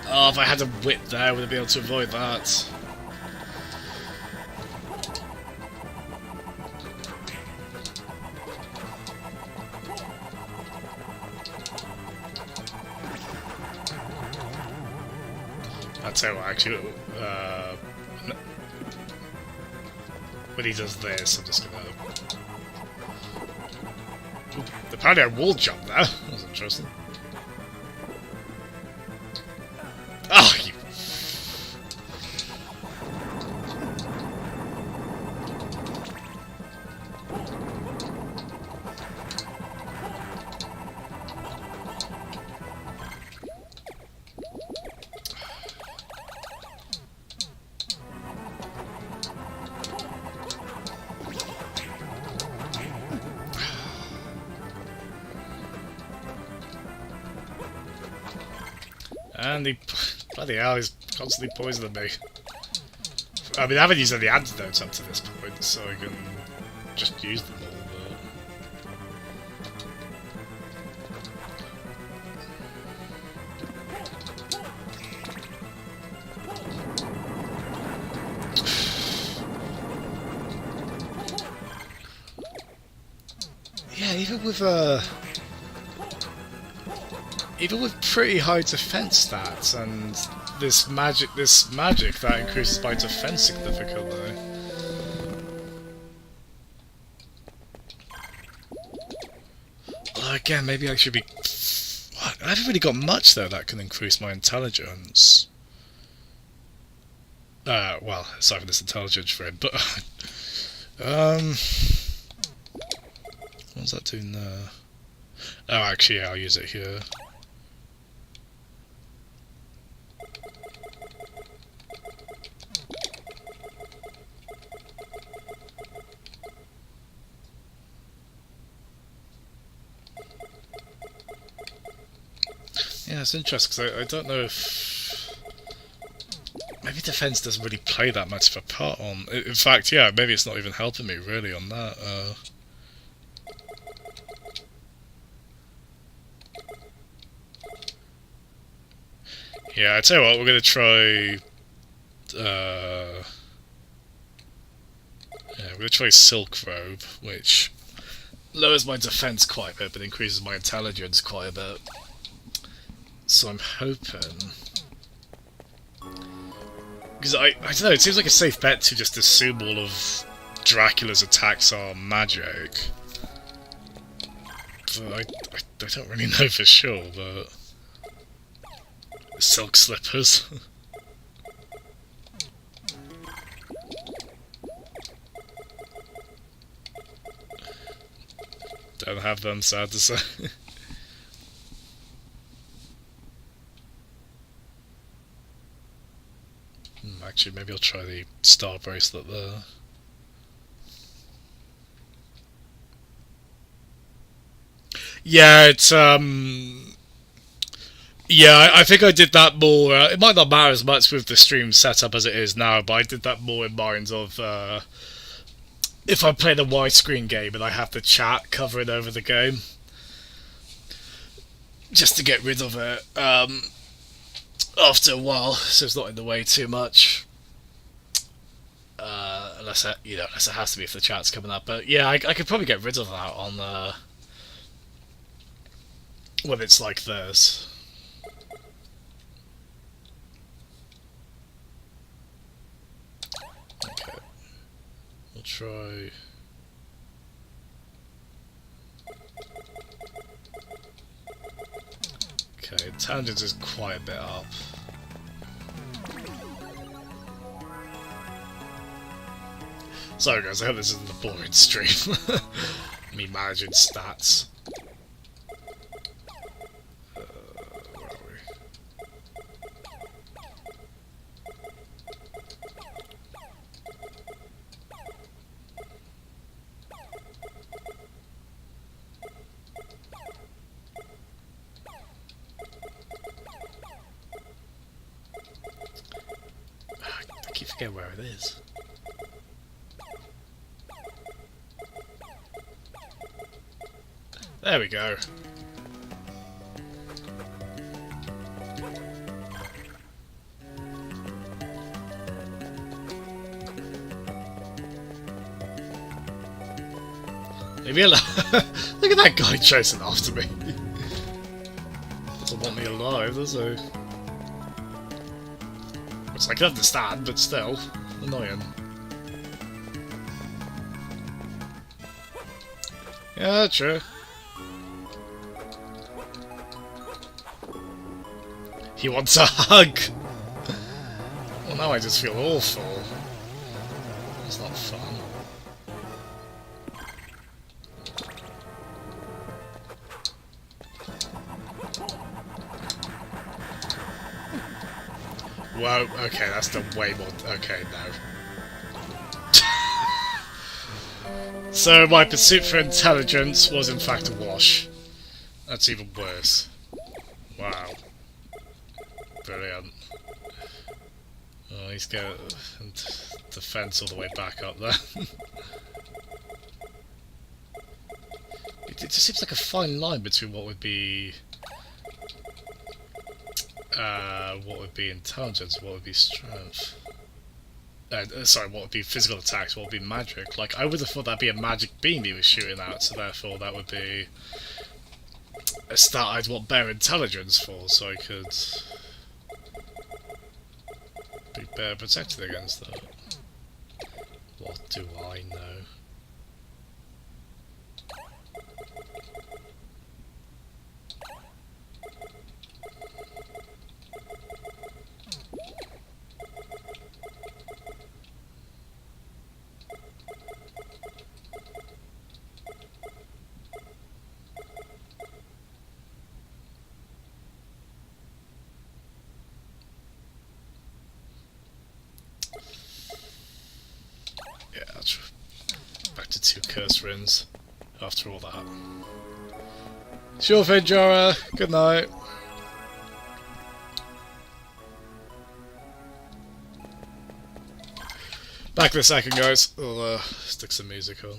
Oh, if I had a whip there, I would have been able to avoid that. I'll tell you what, actually, when he does this, I'm just gonna... Apparently I wall jump there. That was interesting. Oh, you... And he... bloody hell, he's constantly poisoning me. I mean, I haven't used any antidotes up to this point, so I can just use them all, yeah, even with pretty high defense stats and this magic that increases my defense significantly. Well, again, maybe I should be... What? I haven't really got much though that can increase my intelligence. Well, aside from this intelligence friend, but what's that doing there? Oh, actually, yeah, I'll use it here. Yeah, it's interesting because I don't know if maybe defense doesn't really play that much of a part on. In fact, yeah, maybe it's not even helping me really on that. Yeah, I tell you what, we're gonna try. Yeah, we're gonna try Silk Robe, which lowers my defense quite a bit, but increases my intelligence quite a bit. So I'm hoping, because I don't know, it seems like a safe bet to just assume all of Dracula's attacks are magic. But I don't really know for sure, but silk slippers. Don't have them, sad to say. Actually, maybe I'll try the star bracelet there. Yeah, it's yeah, I think I did that more. It might not matter as much with the stream setup as it is now, but I did that more in mind of if I play the widescreen game and I have the chat covering over the game, just to get rid of it after a while, so it's not in the way too much. Unless unless it has to be if the chat's coming up. But yeah, I could probably get rid of that on when it's like this. Okay, we'll try. Okay, intelligence is quite a bit up. Sorry guys, I hope this isn't a boring stream. Me managing stats. Where are we? I keep forgetting where it is. There we go. Leave me alone. Look at that guy chasing after me. Doesn't want me alive, does he? Which I can understand, but still annoying. Yeah, true. He wants a hug! Well, now I just feel awful. It's not fun. Whoa, okay, that's done way more. Okay, no. So my pursuit for intelligence was in fact a wash. That's even worse. Wow. brilliant. Oh, he's got the fence all the way back up there. It just seems like a fine line between what would be intelligence, what would be strength. Sorry, what would be physical attacks, what would be magic. Like, I would have thought that'd be a magic beam he was shooting out, so therefore that would be a stat I'd want better intelligence for, so I could be better protected against that. What do I know? Yeah, back to 2 curse runes after all that. Sure thing, Jorah. Good night. Back in a second, guys. I'll stick some music on.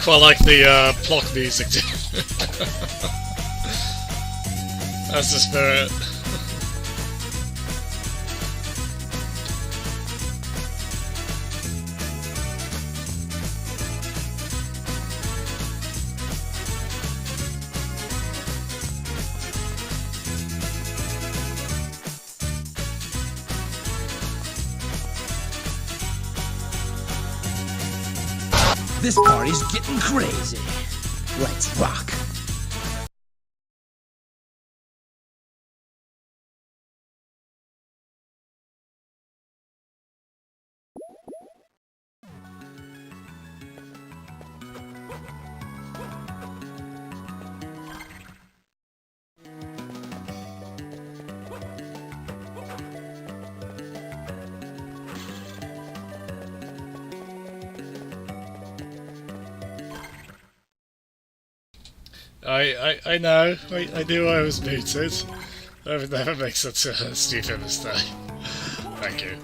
Quite like the block music. That's the spirit. This party's getting crazy. Let's rock. I know. I knew I was muted. I would never make such a stupid mistake. Thank you.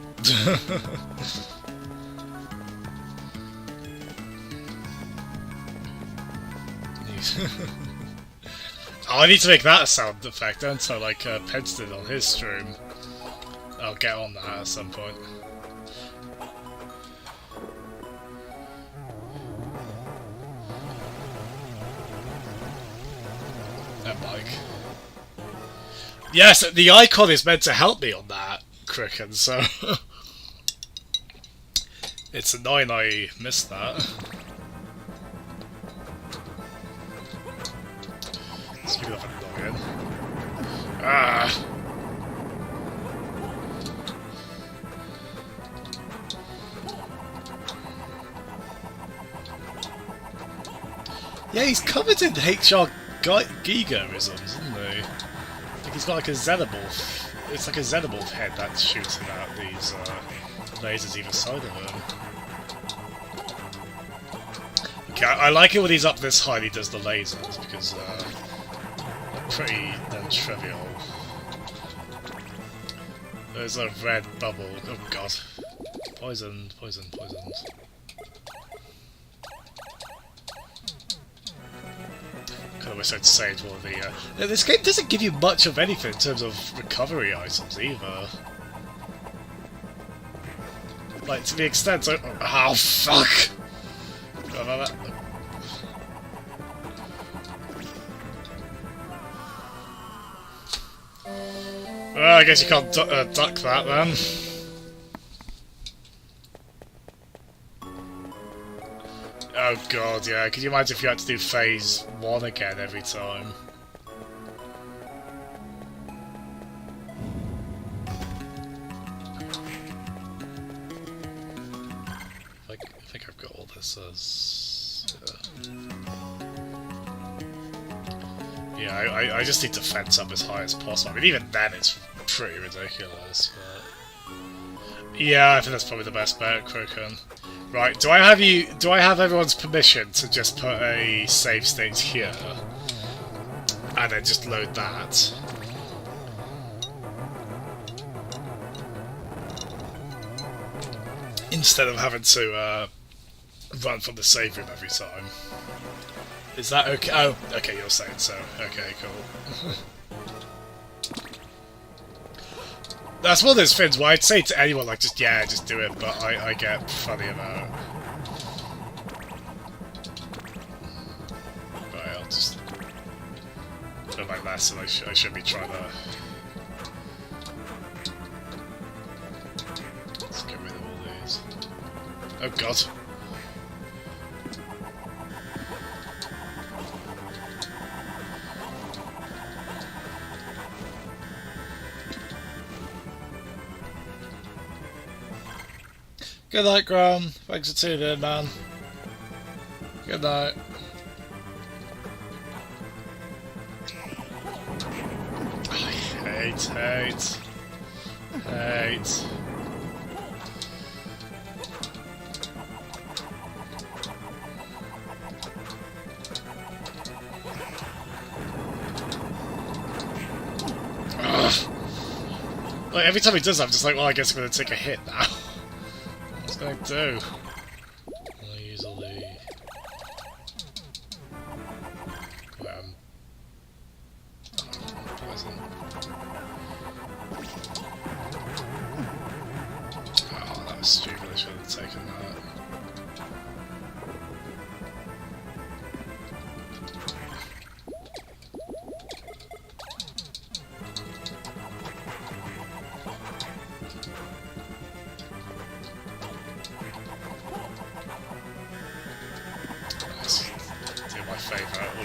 Oh, I need to make that a sound effect, don't I? Like Pence did on his stream. I'll get on that at some point. Bike. Yes, the icon is meant to help me on that, Cricken, so it's annoying I missed that. Let's give it up and log in. Ah! Yeah, he's covered in HR Giga-isms, isn't he? Like he's got like a Xenomorph. It's like a Xenomorph head that's shooting out these lasers either side of him. Okay, I like it when he's up this high and he does the lasers because they're pretty trivial. There's a red bubble. Oh god. Poisoned, poisoned, poisoned. I wish I'd saved one of the... this game doesn't give you much of anything in terms of recovery items either. Like, to the extent I... Oh, fuck! Well, I guess you can't duck that then. Oh god, yeah. Could you imagine if you had to do phase 1 again every time? I think I've got all this as... Yeah, I just need to fence up as high as possible. I mean, even then it's pretty ridiculous, but... Yeah, I think that's probably the best bet, Croken. Right, do I have everyone's permission to just put a save state here? And then just load that? Instead of having to run from the save room every time. Is that okay? Oh, okay, you're saying so. Okay, cool. That's one of those things where I'd say to anyone, like, just do it, but I get funny about it. Right, I'll just do like that, and I should be trying to... Let's get rid of all these. Oh god. Good night, Graham. Thanks for tuning in, man. Good night. Hate. Like, every time he does that, I'm just like, well, I guess I'm gonna take a hit now. What's going to do? I'll use all the... poison. Oh, that was stupid. I should have taken that.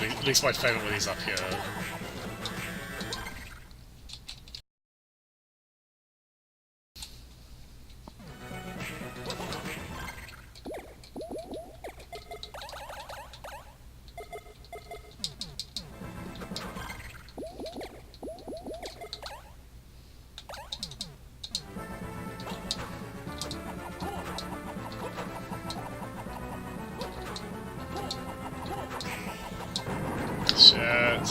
at least my favourite one is up here. Shit.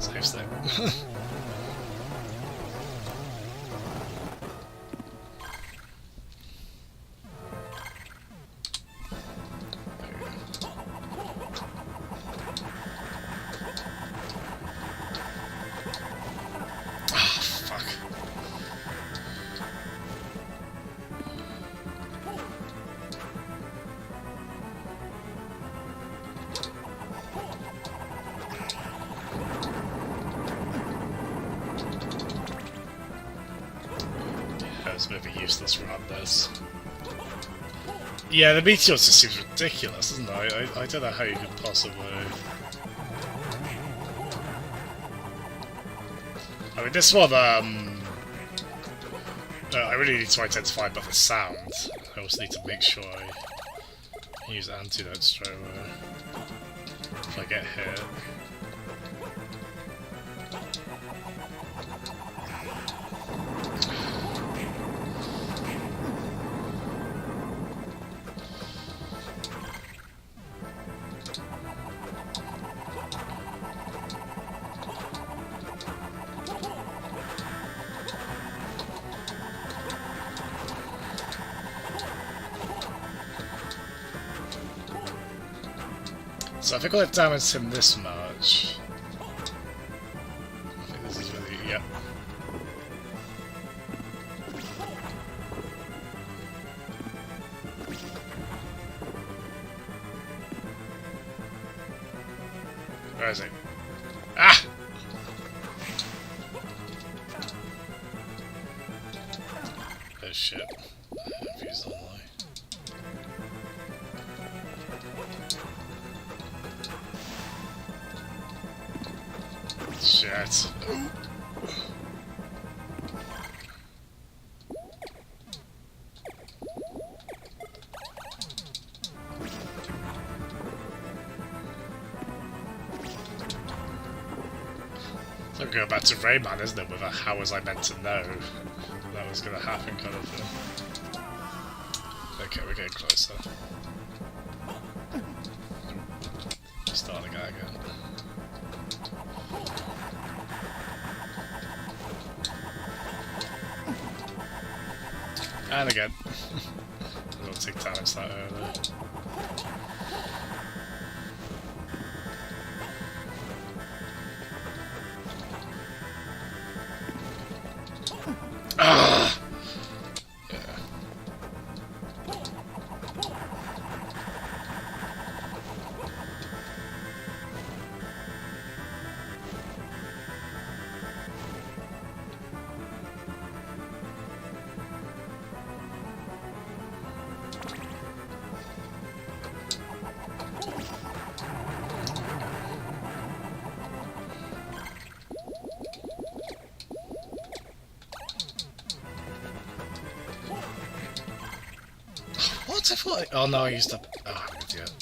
Save state. It's a bit of a useless run, this. Yeah, the meteor just seems ridiculous, doesn't it? I don't know how you could possibly... I mean, this one, I really need to identify by the sound. I also need to make sure I use antidote straight away if I get hit. So I think I've damaged him this much. I think this is really... yep. Where is he? Ah! Oh shit. I've used all my... Shit. So I'm going back to Rayman, isn't it? With a how was I meant to know that was going to happen kind of thing. Okay, we're getting closer. Starting out again. And again. I don't take damage that early. Ah! Yeah. What? I thought oh no, I used up. Oh, I'm an idiot.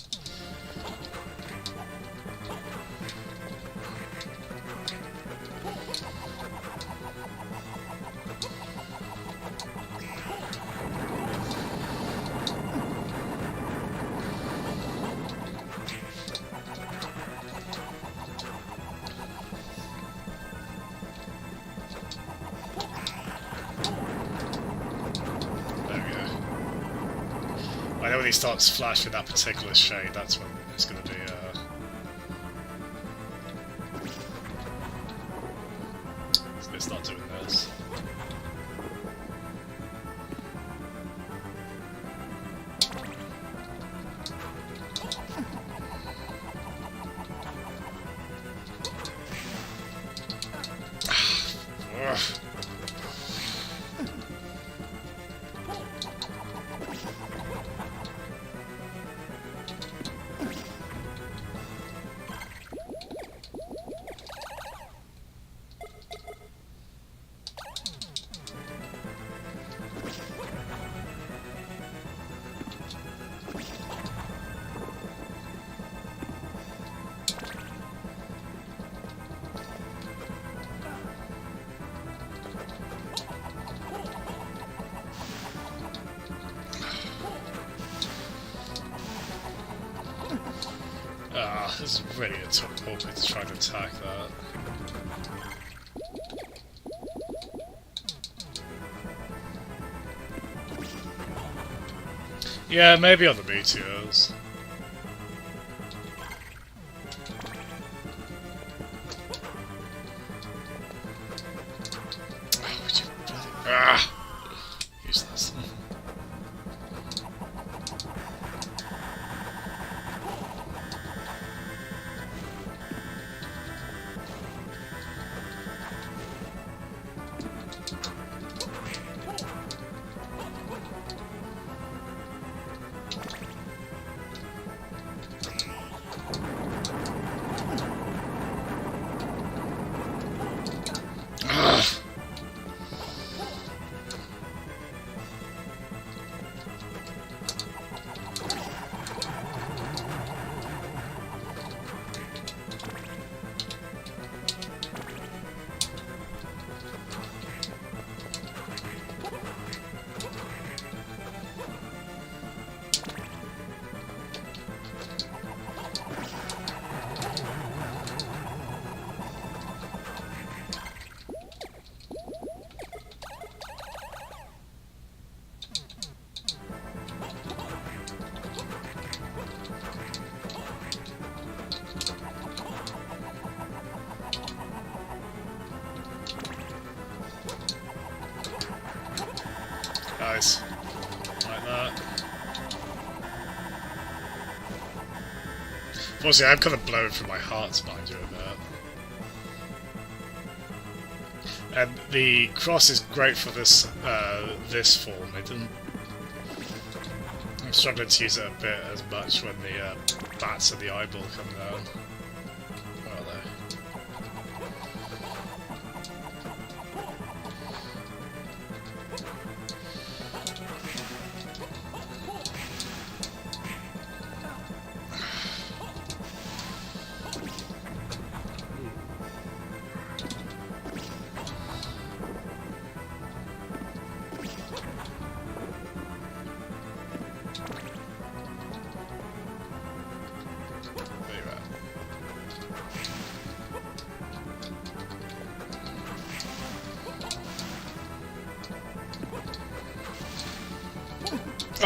I know when he starts flashing that particular shade, that's when it's going to be, it's going to start doing this. Ugh. Ah, this is really awkward to try to attack that. Yeah, maybe on the meteors. Oh, would you bloody... Ah! Useless. Nice. Like that. Obviously, I'm kind of blown from my heart behind you a bit. And the cross is great for this this form. I'm struggling to use it a bit as much when the bats and the eyeball come down. Where are they?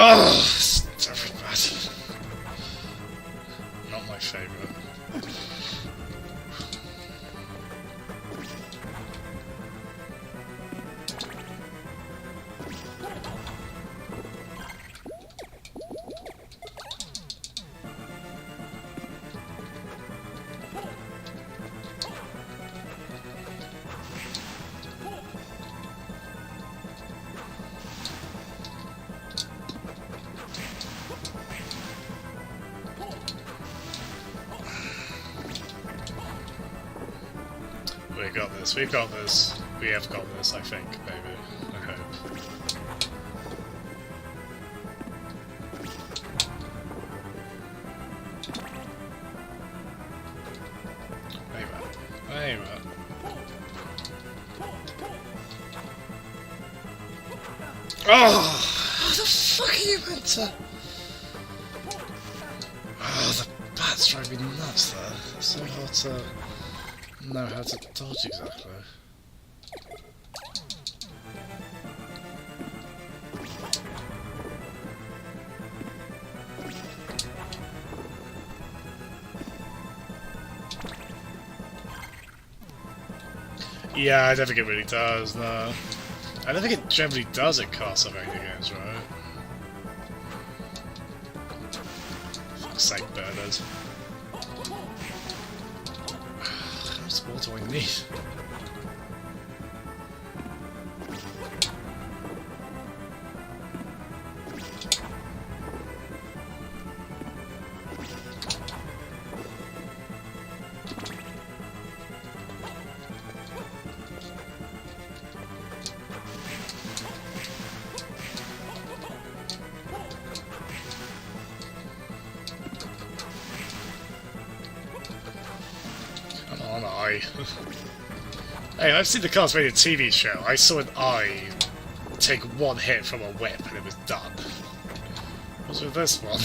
Oh, it's very bad. Not my favourite. We got this, we've got this, we have got this, I think, maybe, I hope. Maybe. Oh! How the fuck are you meant to... Oh, the bats drive me nuts there. It's so hard to know how to dodge exactly. Yeah, I don't think it really does, no. I don't think it generally does at Castlevania games, right? Fuck's sake, Bernard. How much more do I need? Hey, I've seen the Castlevania TV show. I saw an eye take one hit from a whip and it was done. What's with this one?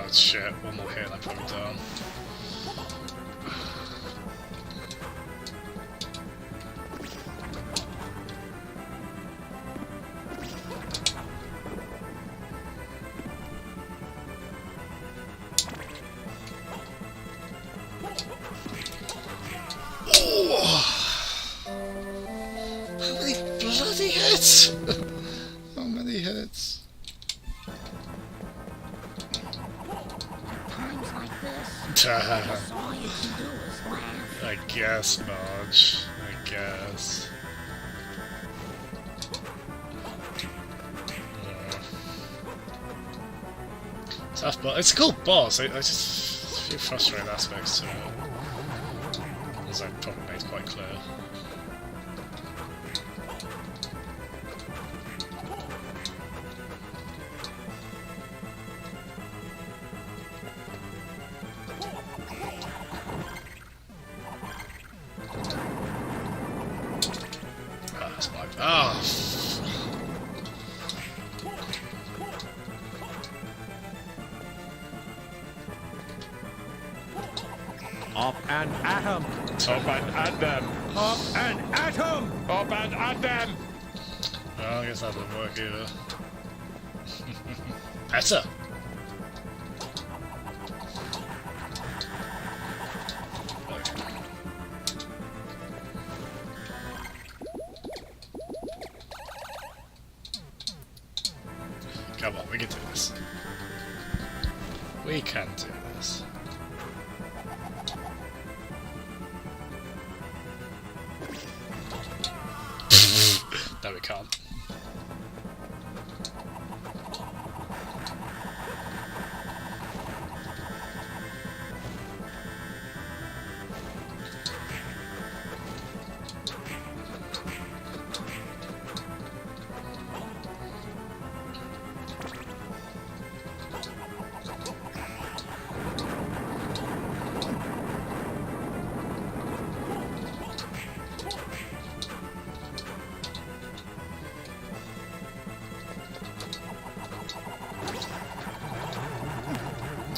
Oh shit, one more hit and I'm probably down. How many bloody hits? How many hits? Times like this, all you can do is laugh. I guess, Marge. I guess. Tough boss. It's a cool boss. I just a few frustrating aspects to it, as I've probably made quite clear. Ah, that's my. Ah. Up and at 'em! Up and at them! Up and at 'em! Up and at them! Well, I guess that didn't work either. Better! Come on, we can do this. We can do this. No, we can't.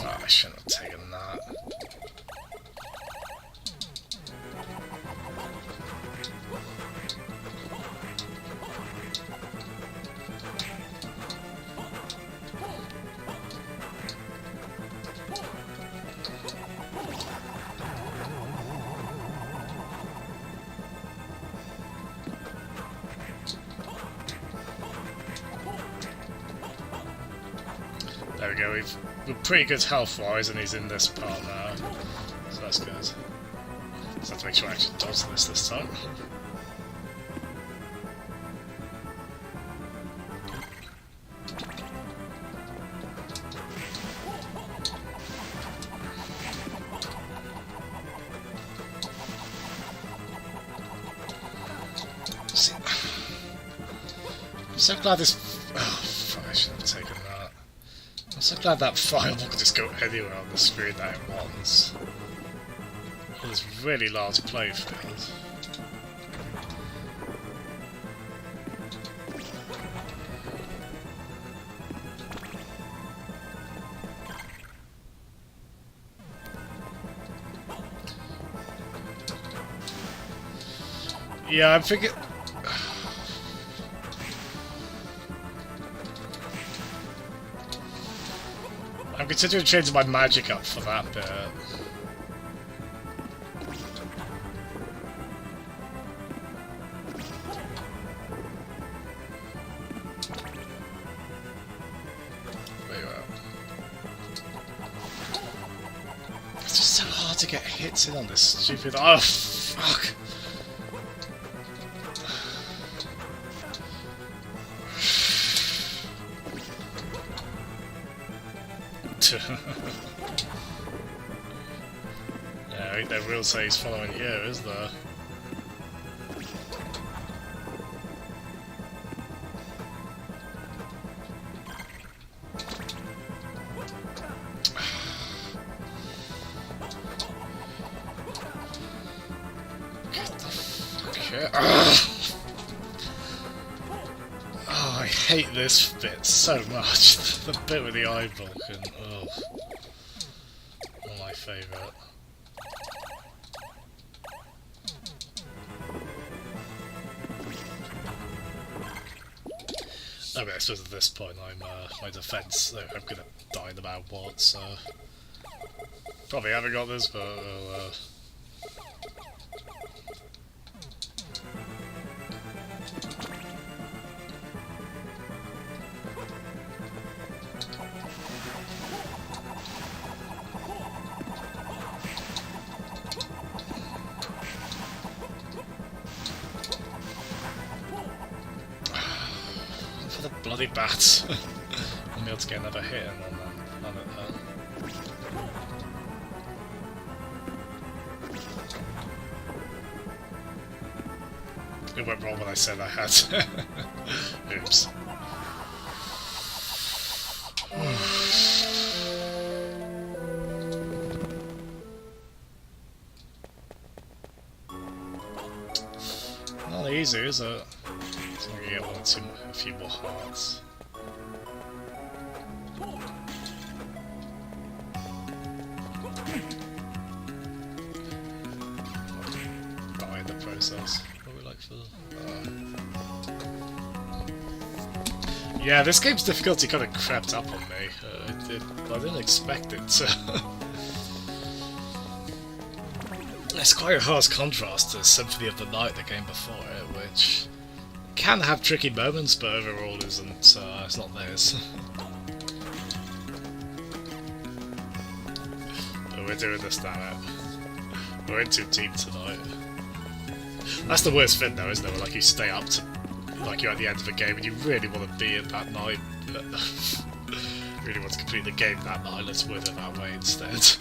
Oh, I shouldn't have taken that. There we go, we're pretty good health-wise and he's in this part now, so that's good. Just have to make sure I actually does this time. See, I'm so glad this... Oh, fuck, I should have taken that. I'm so glad that fireball could just go anywhere on the screen that it wants. It was really large playfield. Yeah, I'm thinking... I'm considering changing my magic up for that bit. Where you at? It's just so hard to get hits in on this stupid... Oh, fuck! Yeah, ain't no real say he's following you, is there? Get the fuck out. Oh, I hate this bit so much. The bit with the eyeball and oh, one of my favourite. Okay, I suppose at this point I'm my defence. I'm gonna die no matter what. So probably haven't got this, but for the bloody bats. I'll be able to get another hit on it. It went wrong when I said I had. Oops. Not easy, is it? So I'm gonna get a few more hearts. Die in the process. What we like for? Yeah, this game's difficulty kind of crept up on me. I didn't expect it to. It's quite a harsh contrast to Symphony of the Night, the game before it, which can have tricky moments, but overall isn't. It's not theirs. But we're doing this now. We're in too deep tonight. That's the worst thing, though, isn't it? Where, like, you stay up to, like, you're at the end of a game and you really want to beat it that night. Really want to complete the game that night. Let's word it that way instead.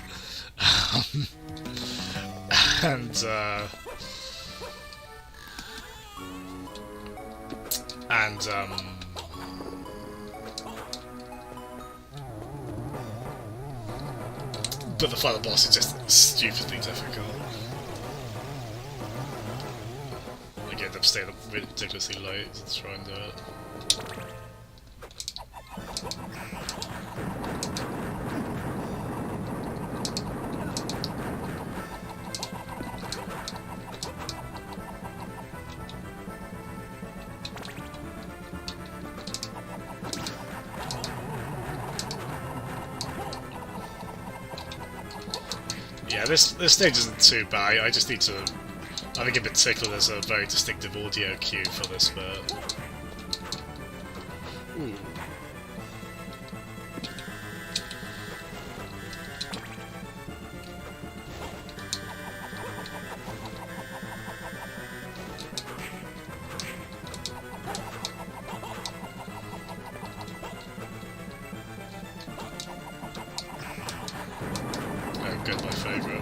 But the final boss is just stupidly difficult. I end up staying up ridiculously late to try and do it. Yeah, this stage isn't too bad. I just need to. I think in particular there's a very distinctive audio cue for this bit. Ooh. Oh, good, my favourite.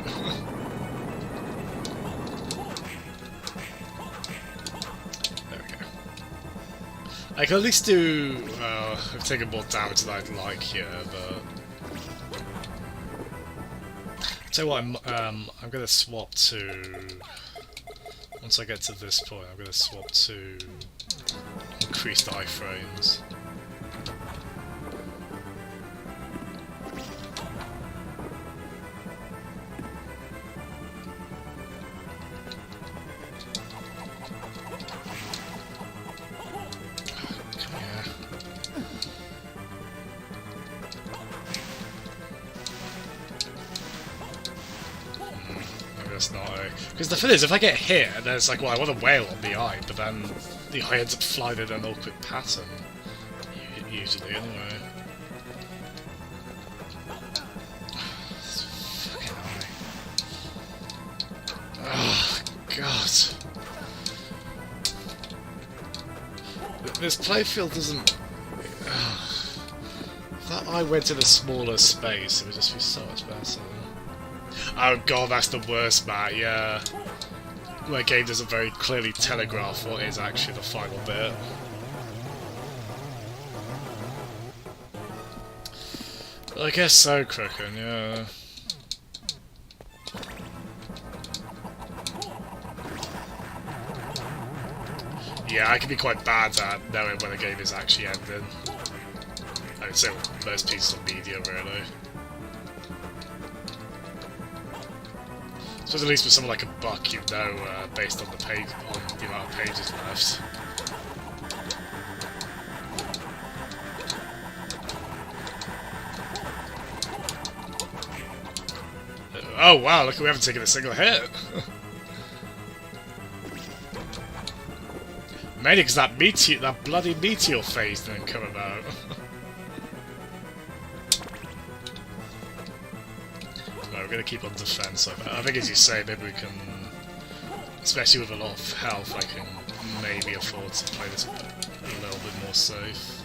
I can at least do. I've taken more damage than I'd like here, but. Tell you what, I'm gonna swap to. Once I get to this point, I'm gonna swap to increased iframes. Because the thing is, if I get hit, and then it's like, well, I want to wail on the eye, but then the eye ends up flying in an awkward pattern. Usually, anyway. This fucking eye. Oh, God. This playfield doesn't. If that eye went in a smaller space, it would just be so much better. Oh god, that's the worst, Matt, yeah. My game doesn't very clearly telegraph what is actually the final bit. I guess so, Kraken, yeah. Yeah, I can be quite bad at knowing when a game is actually ending. I would say with most pieces of media, really. So at least with something like a book, you know, based on the page, on the amount of pages left. Oh wow! Look, we haven't taken a single hit. Mainly because that bloody meteor phase didn't come about. Right, we're gonna keep on defense. I think, as you say, maybe we can, especially with a lot of health, I can maybe afford to play this a little bit more safe.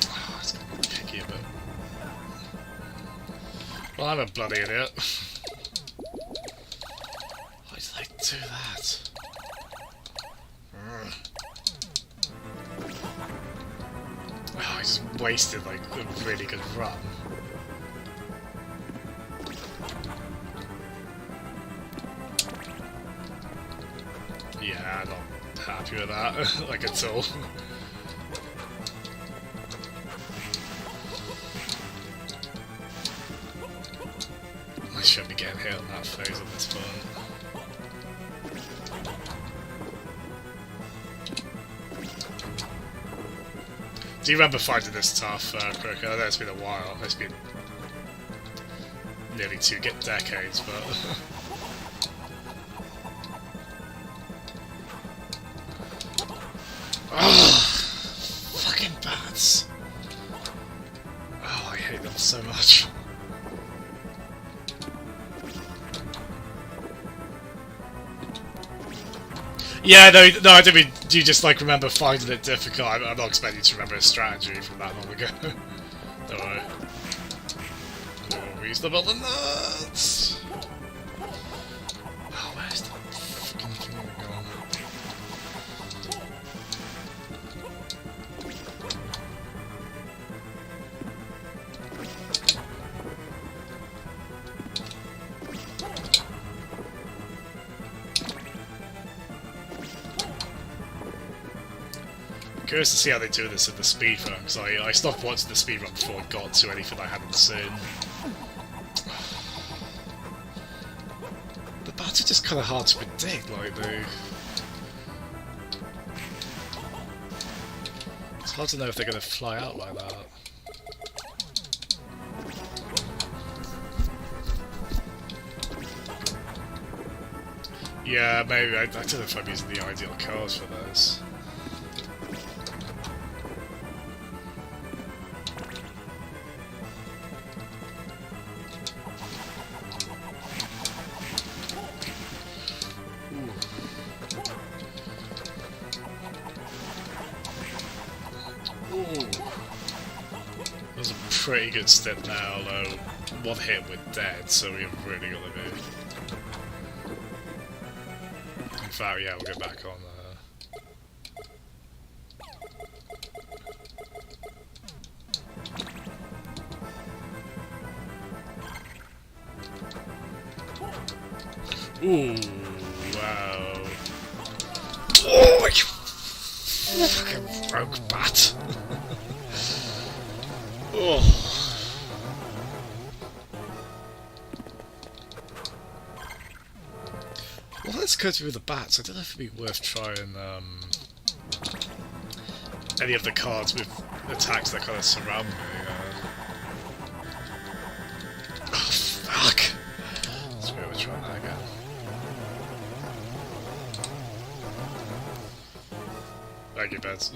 Oh, it's gonna be picky a bit. Well, I'm a bloody idiot. Why did I do that? Oh, I just wasted like a really good run. Yeah, I'm not happy with that, like at all. I shouldn't be getting hit on that phase at this point. Do you remember finding this tough, Crook? I know it's been a while. It's been nearly 2 decades, but... Oh, fucking bats! Oh, I hate them so much. Yeah, no, I don't mean, do you just, like, remember finding it difficult? I'm not expecting you to remember a strategy from that long ago. Don't worry. More reasonable than that! Oh, where's that fucking thing gone? Curious to see how they do this in the speedrun, because I stopped watching the speedrun before I got to anything I hadn't seen. The bats are just kind of hard to predict, like it's hard to know if they're going to fly out like that. Yeah, maybe. I don't know if I'm using the ideal cars for this. That was a pretty good step now, although one hit we're dead, so we've really got to be... In fact, yeah, we'll go back on Ooh, wow. Oh, you fucking broke bat. Oh. Well, let's go through the bats. I don't know if it'd be worth trying any of the cards with attacks that kind of surround me. Oh, fuck! Let's go and try that again. Thank you, Beds.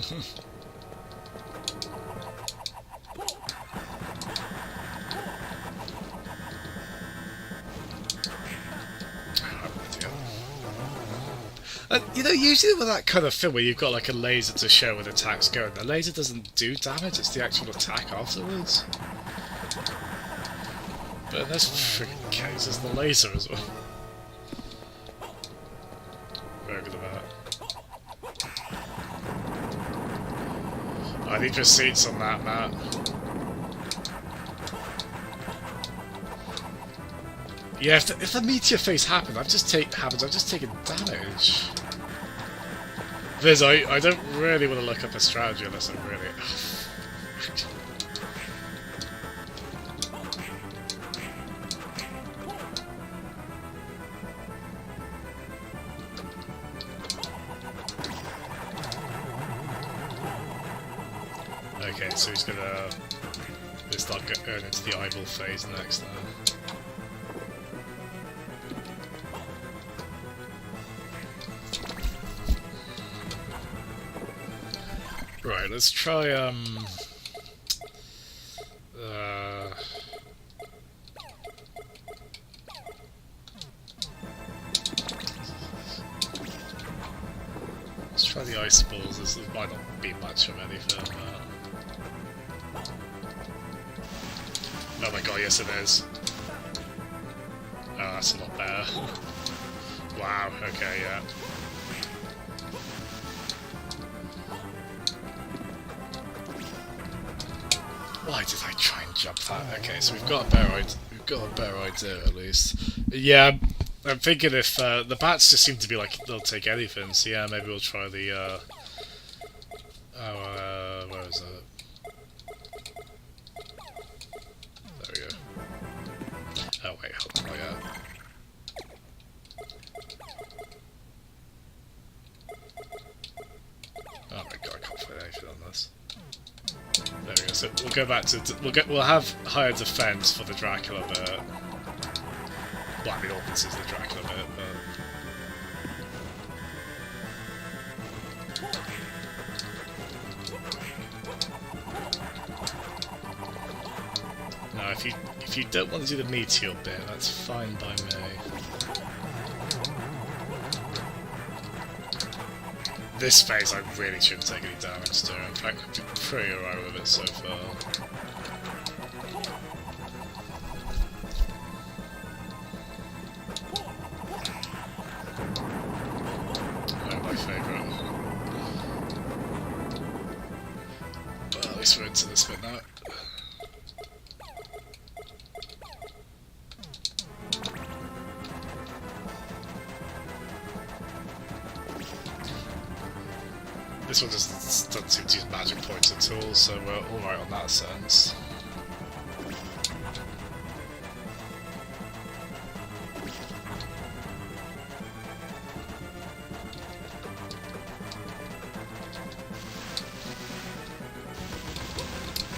You know, usually with that kind of film where you've got like a laser to show where the attack's going, the laser doesn't do damage, it's the actual attack afterwards. But in this freaking case, it's the laser as well. Very good at that. I need receipts on that, Matt. Yeah, if the meteor phase happens, I've just taken damage. Viz, I don't really want to look up a strategy unless I really... Okay, so he's gonna start going into the eyeball phase next now. Right, let's try let's try the ice balls. This might not be much of anything, but... Oh my god, yes it is. Oh, that's a lot better. Wow, okay, yeah. Why did I try and jump that? Okay, so we've got a better idea at least. Yeah, I'm thinking if the bats just seem to be like they'll take anything. So yeah, maybe we'll try the where is it? There we go. Oh wait, hold on, oh my god, I can't find anything on this. There we go. So we'll go back to we'll have higher defense for the Dracula bit. Well, I mean, all this is the Dracula bit, but no. If you don't want to do the meteor bit, that's fine by me. This phase I really shouldn't take any damage to. In fact, I'm pretty alright with it so far. Oh, my favourite. Well, at least we're into this bit now. This one doesn't seem to use magic points at all, so we're alright on that sense.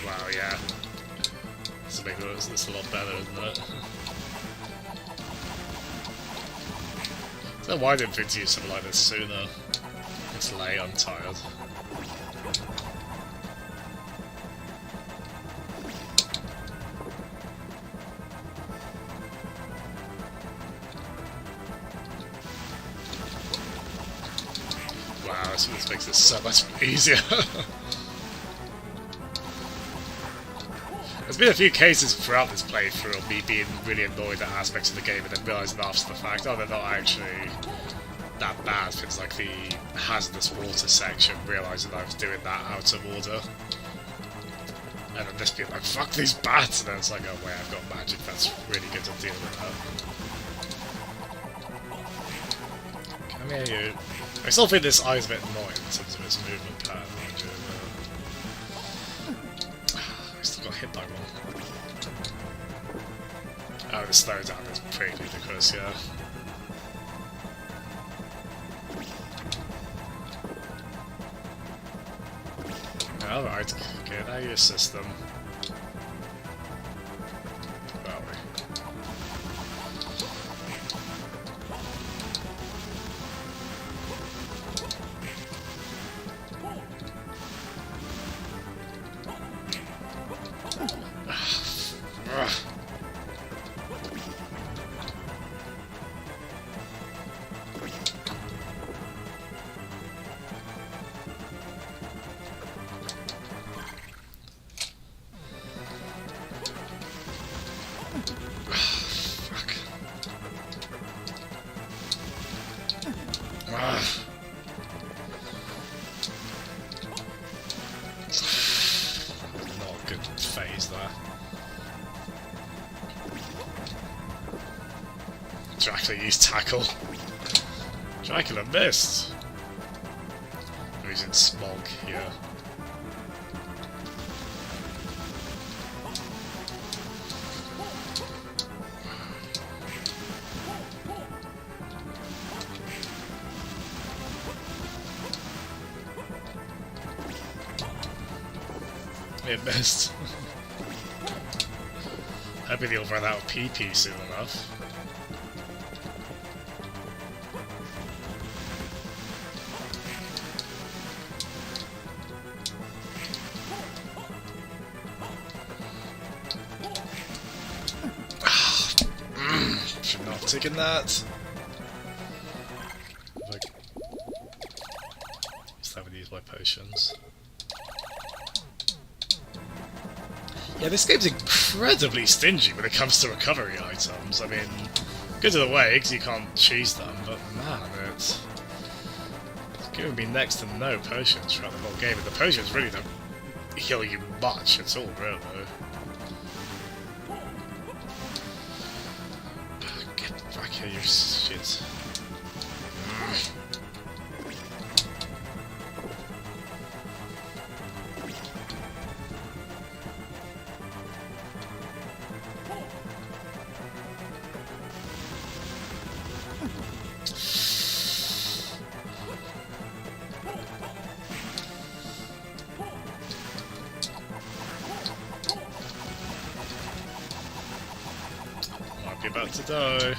Wow, yeah. This will make this a lot better, isn't it? I don't know why I didn't think to use something like this sooner. It's late, I'm tired. Wow, this makes this so much easier. There's been a few cases throughout this playthrough of me being really annoyed at aspects of the game and then realising after the fact, oh, they're not actually that bad. Things like the hazardous water section, realising I was doing that out of order. And then just being like, fuck these bats! And then it's like, oh wait, I've got magic, that's really good to deal with that. Come here, you. I still think this eye is a bit annoying in terms of its movement pattern, mind you. I still got hit by one. Oh, the slow down is pretty ludicrous, yeah. Alright, get out of your system. Where are we? Not a good phase there. Dracula used tackle. Dracula missed. enemies in smog here. It missed. Hoping he'll run out of PP soon enough. Should not have taken that. Just haven't used my potions. Yeah, this game's incredibly stingy when it comes to recovery items. I mean, good to the way, because you can't choose them, but man, it's giving me next to no potions throughout the whole game, and the potions really don't heal you much at all, really. Get back here, you shit. Might be about to die.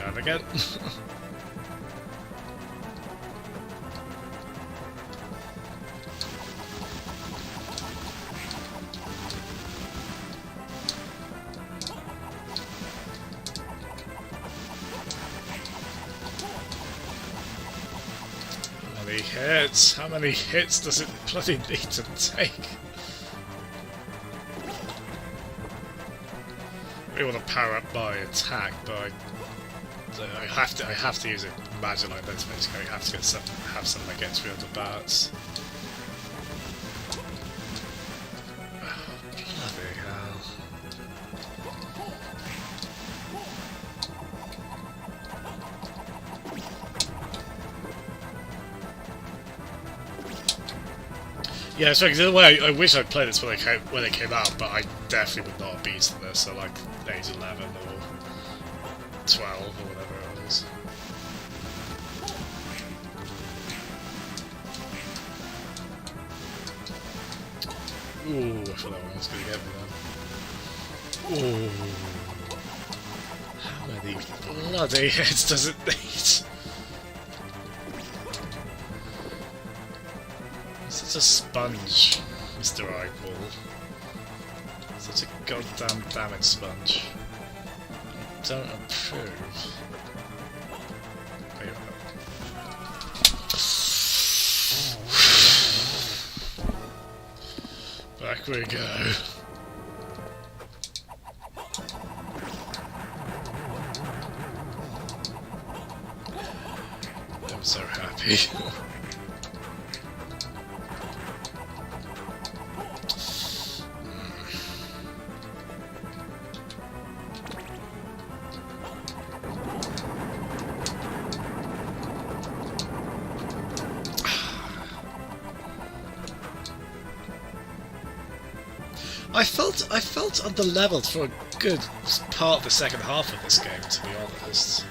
And again. How many hits? How many hits does it bloody need to take? I really want to power up my attack, but I have to use it. Imagine like that's basically I have to get have something that gets rid of the bats. Oh, bloody hell. Yeah, it's right, 'cause in a way, I wish I'd played this when it came out, but I definitely would not have beaten this at like age 11 or 12 or whatever it was. Ooh, I thought that one was going to get me then. Ooh. How many bloody hits does it need? Such a sponge, Mr. Eyeball. Such a goddamn damage sponge. I don't approve. Wait, back we go. I'm so happy. I felt underleveled for a good part of the second half of this game, to be honest.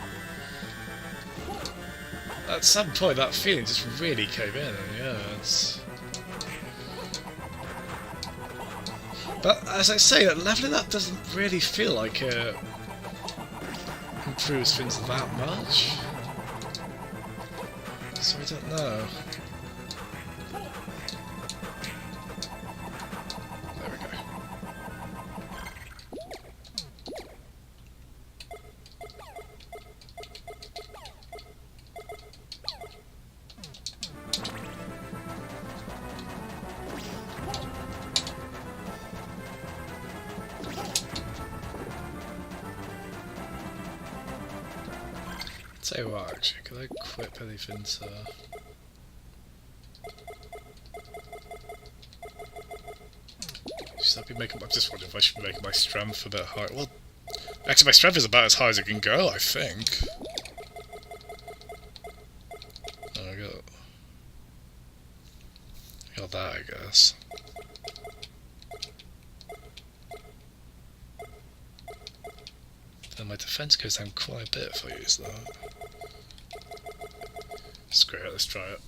At some point that feeling just really came in, and yeah, it's... But as I say, that leveling up doesn't really feel like it improves things that much. So I don't know. Tell you what, actually, could I equip anything to... Should I be making? I'm just wondering if I should be making my strength a bit higher. Well, actually, my strength is about as high as it can go, I think. Oh, I got that, I guess. Then my defense goes down quite a bit if I use that. Screw it, let's try it.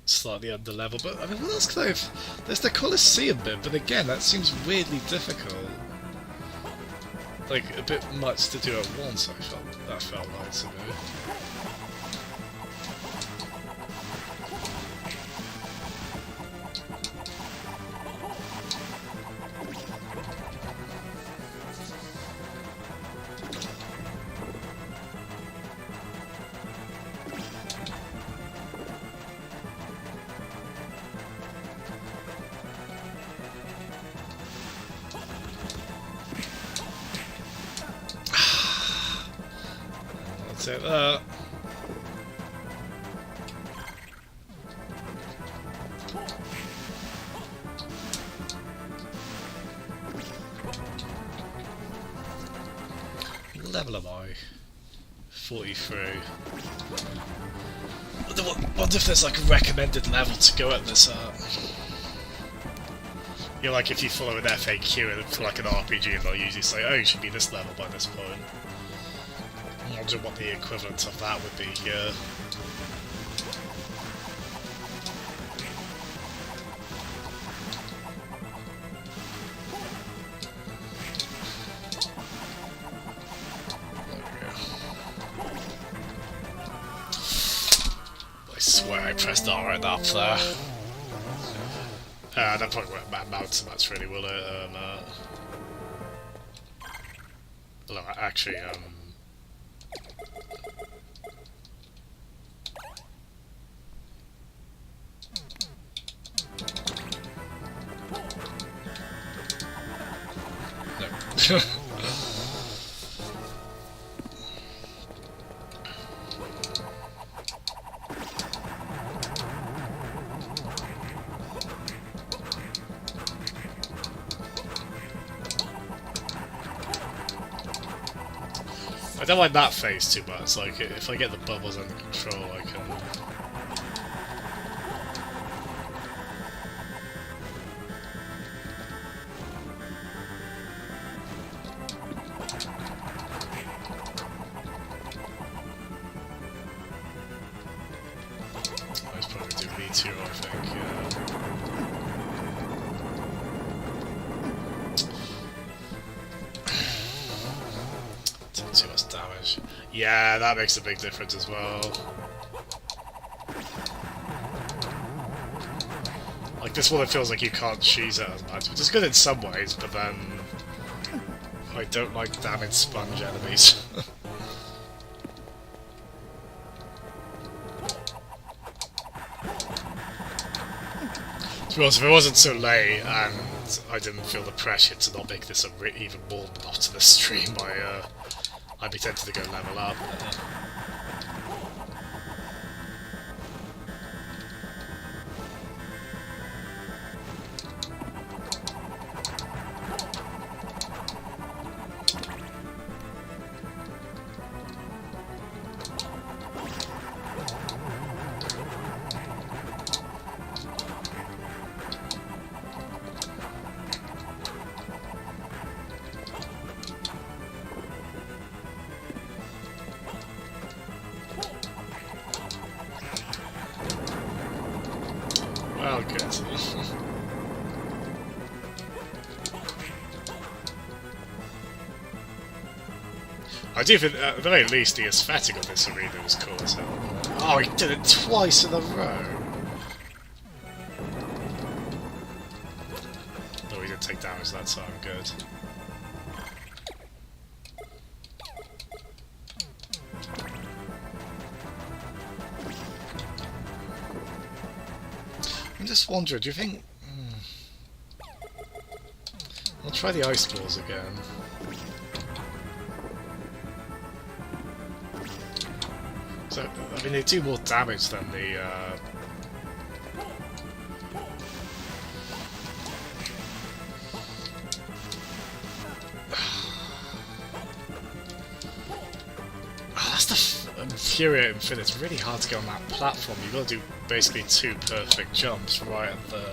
Slightly under level, but I mean, what else could I have? There's the Colosseum bit, but again, that seems weirdly difficult. Like, a bit much to do at once, that felt like to me. Take that. What level am I? 43. Wonder if there's like a recommended level to go at this at. You know, like if you follow an FAQ for like an RPG, they'll usually say, oh, you should be this level by this point. I wonder what the equivalent of that would be here. I swear I pressed R right up there. That probably won't mount so much really, will it? Well, actually, no. I don't like that phase too much, like, if I get the bubbles under control, I can... I should probably do V2, I think, yeah. Too much damage. Yeah, that makes a big difference as well. Like this one, it feels like you can't cheese it as much, which is good in some ways, but then I don't like damage sponge enemies. To be honest, if it wasn't so late and I didn't feel the pressure to not make this a even more monotonous stream, I'd be tempted to go level up. Well, good. I do think, at the very least, the aesthetic of this arena was cool as hell. Oh, he did it twice in a row! No, he didn't take damage that time, good. I'm just wondering, do you think... I'll try the ice balls again. So, I mean, they do more damage than the, that's the infuriating thing. It's really hard to get on that platform. You've got to do basically 2 perfect jumps right at the...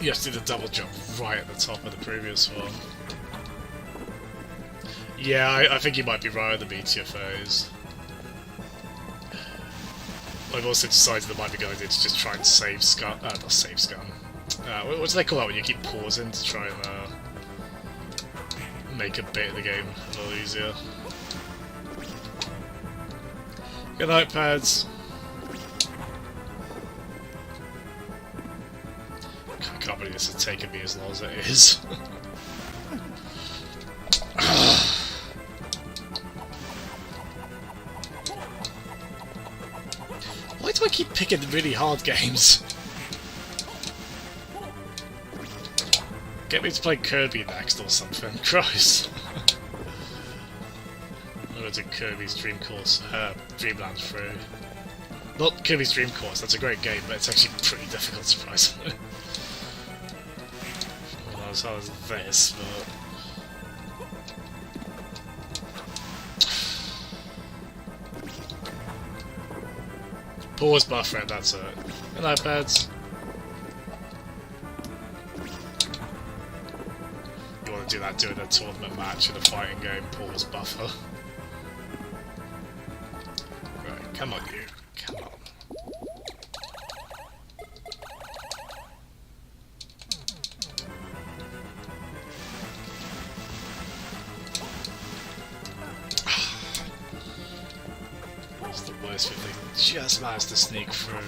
You have to do the double jump right at the top of the previous one. Yeah, I think you might be right with the meteor phase. I've also decided that might be a good idea to just try and save scum. Not save scum. What do they call that when you keep pausing to try and make a bit of the game a little easier? Good night, pads. I can't believe this is taking me as long as it is. Why do I keep picking really hard games? Get me to play Kirby next or something. Christ. I'm going to do Kirby's Dream Course, Dreamland through. Not Kirby's Dream Course, that's a great game, but it's actually pretty difficult, surprisingly. Not as hard as this, but... Pause buffer, that's it. Good night, pads. You want to do that during a tournament match in a fighting game, pause buffer. Right, come on you. Come on. It's the worst thing. They just managed to sneak through.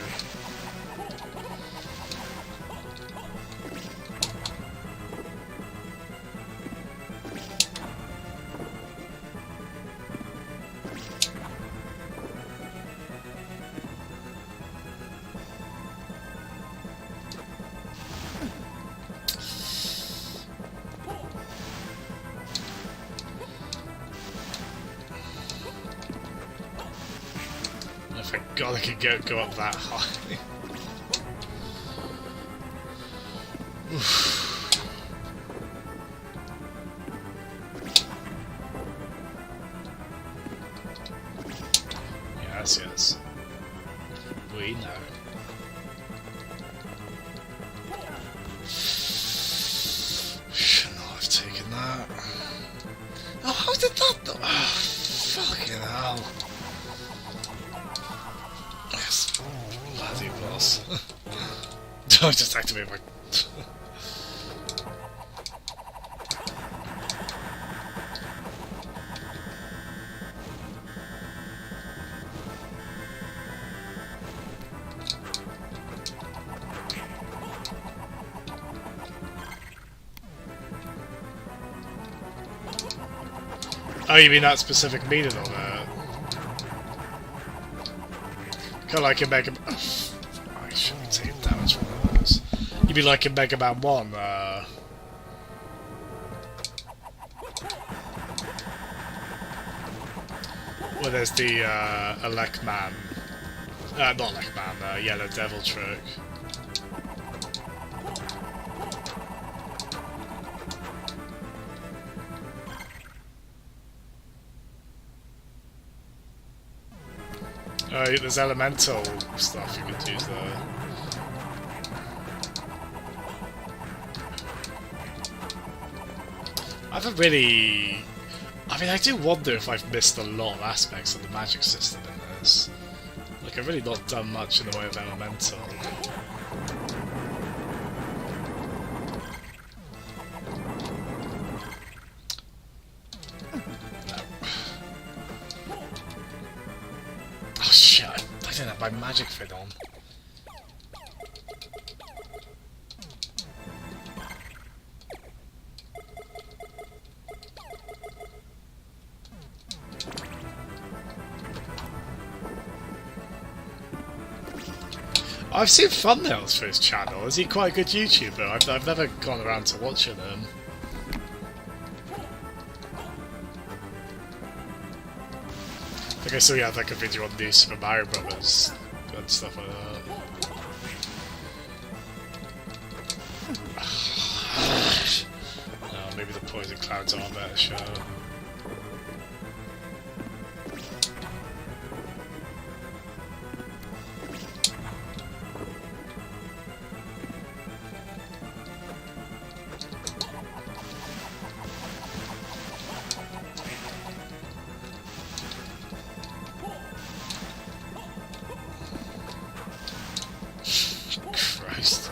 Thank God I could go up that high. Yes, yes. We know. Should not have taken that. Oh, how did that though? Oh, fucking hell. Yes, bloody boss. I just activated my... Oh, you mean that specific meaning on that? Kind of like in Mega... I shouldn't be taking damage from those. You'd be like in Mega Man 1, where there's the, Elect Man... not Elect Man, Yellow Devil trick. There's elemental stuff you could use there. I haven't really... I mean, I do wonder if I've missed a lot of aspects of the magic system in this. Like, I've really not done much in the way of elemental. Oh shit, I didn't have my magic fit on. I've seen thumbnails for his channel. Is he quite a good YouTuber? I've never gone around to watching him. I think I saw he had like a video on the Super Mario Brothers and stuff like that. Oh, maybe the poison clouds are a better show. Christ.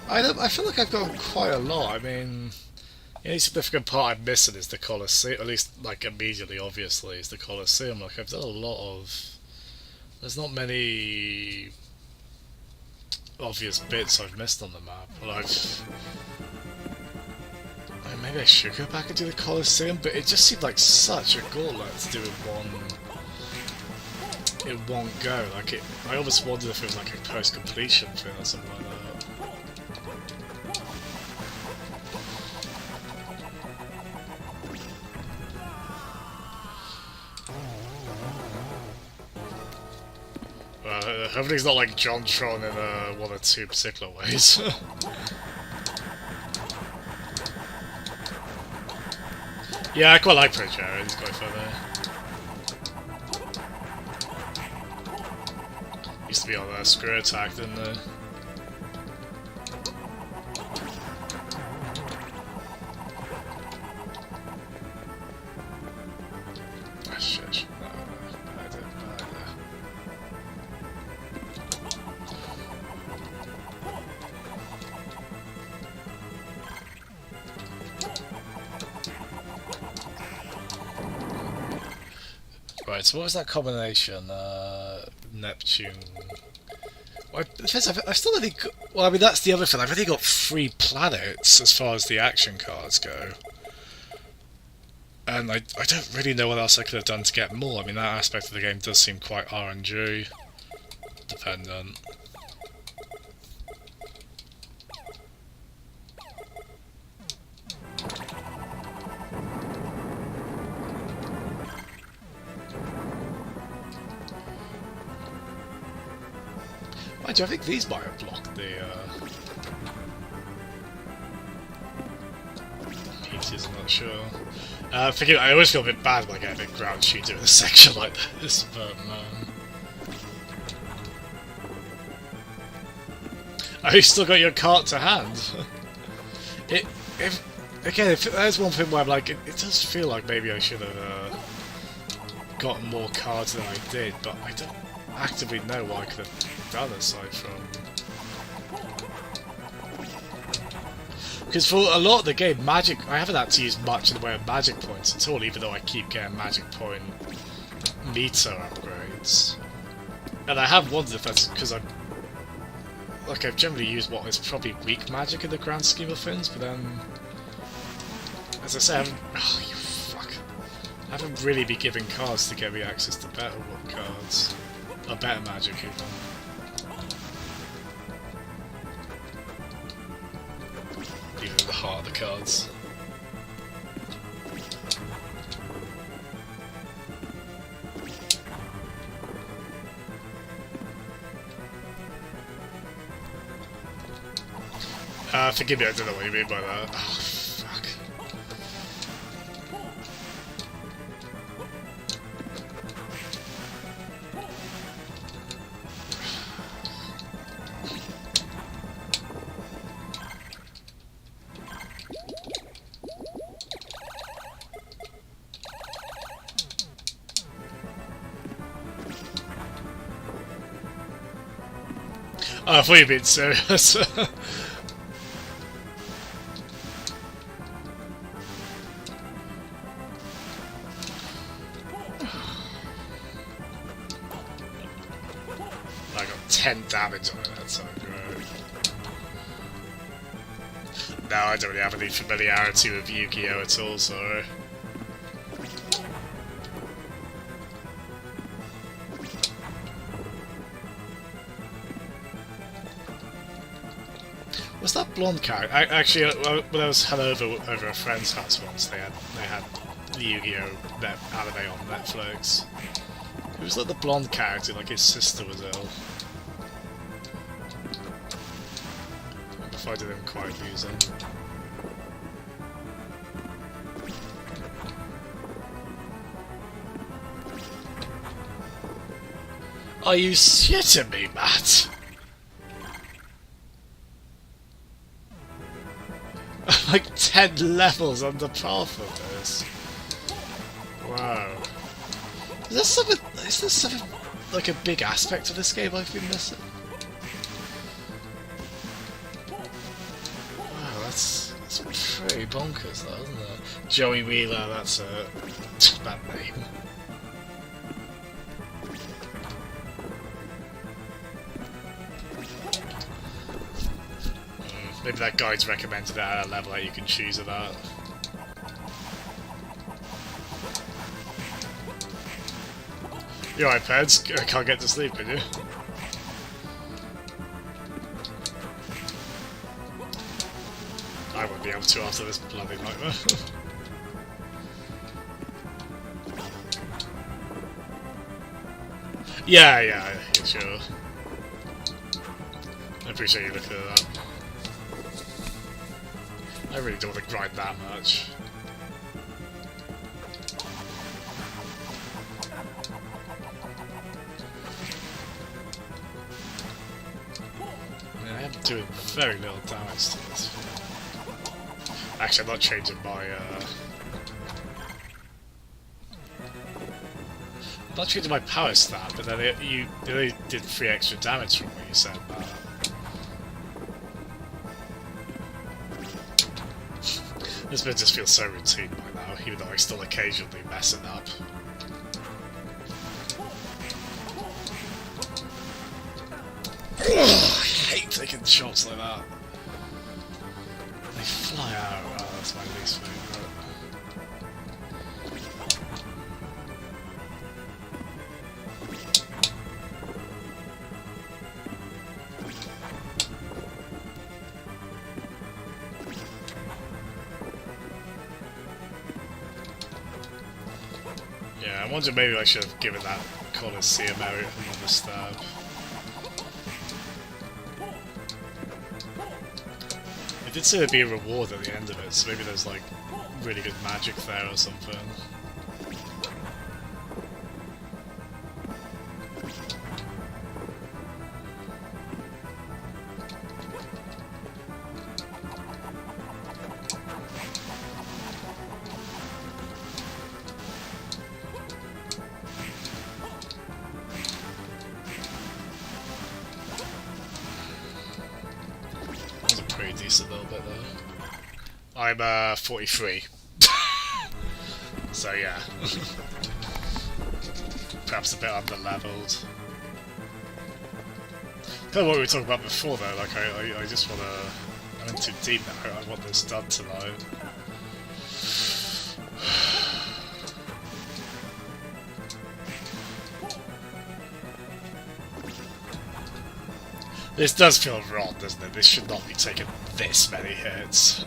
I feel like I've gotten quite a lot. I mean, the only significant part I'm missing is the Colosseum, at least like immediately, obviously, is the Colosseum. Like I've done a lot of. There's not many obvious bits I've missed on the map. Well, maybe I should go back and do the Colosseum, but it just seemed like such a gauntlet to do in one go. Like I almost wondered if it was like a post-completion thing or something like that. Hopefully it's not like John Tron in one or two particular ways. Yeah, I quite like Pro Jared, he's quite funny. Used to be on Screw Attack, didn't they? Ah, shit. Right, so what was that combination? Neptune. Well, I still only got, well, I mean, that's the other thing. I've only got 3 planets as far as the action cards go. And I don't really know what else I could have done to get more. I mean, that aspect of the game does seem quite RNG dependent. Mind you, I think these might have blocked the pieces, I'm not sure. I always feel a bit bad when I get a bit ground shooter in a section like this, but oh, you still got your cart to hand. If there's one thing where I'm like, it does feel like maybe I should have gotten more cards than I did, but I don't actively know what I could have done aside from. Because for a lot of the game, magic, I haven't had to use much in the way of magic points at all, even though I keep getting magic point meter upgrades. And I have wondered if that's because I've generally used what is probably weak magic in the grand scheme of things, but then, as I say, I haven't really been giving cards to get me access to better cards. Or better magic, even. Even the heart of the cards. Forgive me, I don't know what you mean by that. Oh, fuck. Oh, I thought you were being serious. I got 10 damage on it, that's so great. No, I don't really have any familiarity with Yu-Gi-Oh at all, so... Was that blonde character? Actually, when I was had over a friend's house once, they had the Yu-Gi-Oh anime on Netflix. It was like the blonde character, like his sister was ill. If I didn't quite use it. Are you shitting me, Matt? Like 10 levels under par for this. Wow. Is there something like a big aspect of this game I've been missing? Wow, that's pretty bonkers though, isn't it? Joey Wheeler, that's a bad name. Maybe that guide's recommended it at a level that you can choose it at. You alright, Peds? I can't get to sleep, can you? I won't be able to after this bloody nightmare. yeah, sure. I appreciate you looking at that. I really don't want to grind that much. I mean, I am doing very little damage to this. Actually, I'm not changing my, I'm not changing my power stat, but then it only did 3 extra damage from what you said, This bit just feels so routine by now, even though I still occasionally mess it up. I hate taking shots like that. They fly out. Oh, that's my least favourite. Yeah, I wonder maybe I should have given that Colosseum area another stab. It did say there'd be a reward at the end of it, so maybe there's like really good magic there or something. Pretty decent little bit though. I'm 43. So yeah. Perhaps a bit under-leveled. Kind of what we were talking about before though, like I just wanna... I'm in too deep now, I want this done tonight. This does feel wrong, doesn't it? This should not be taking this many hits.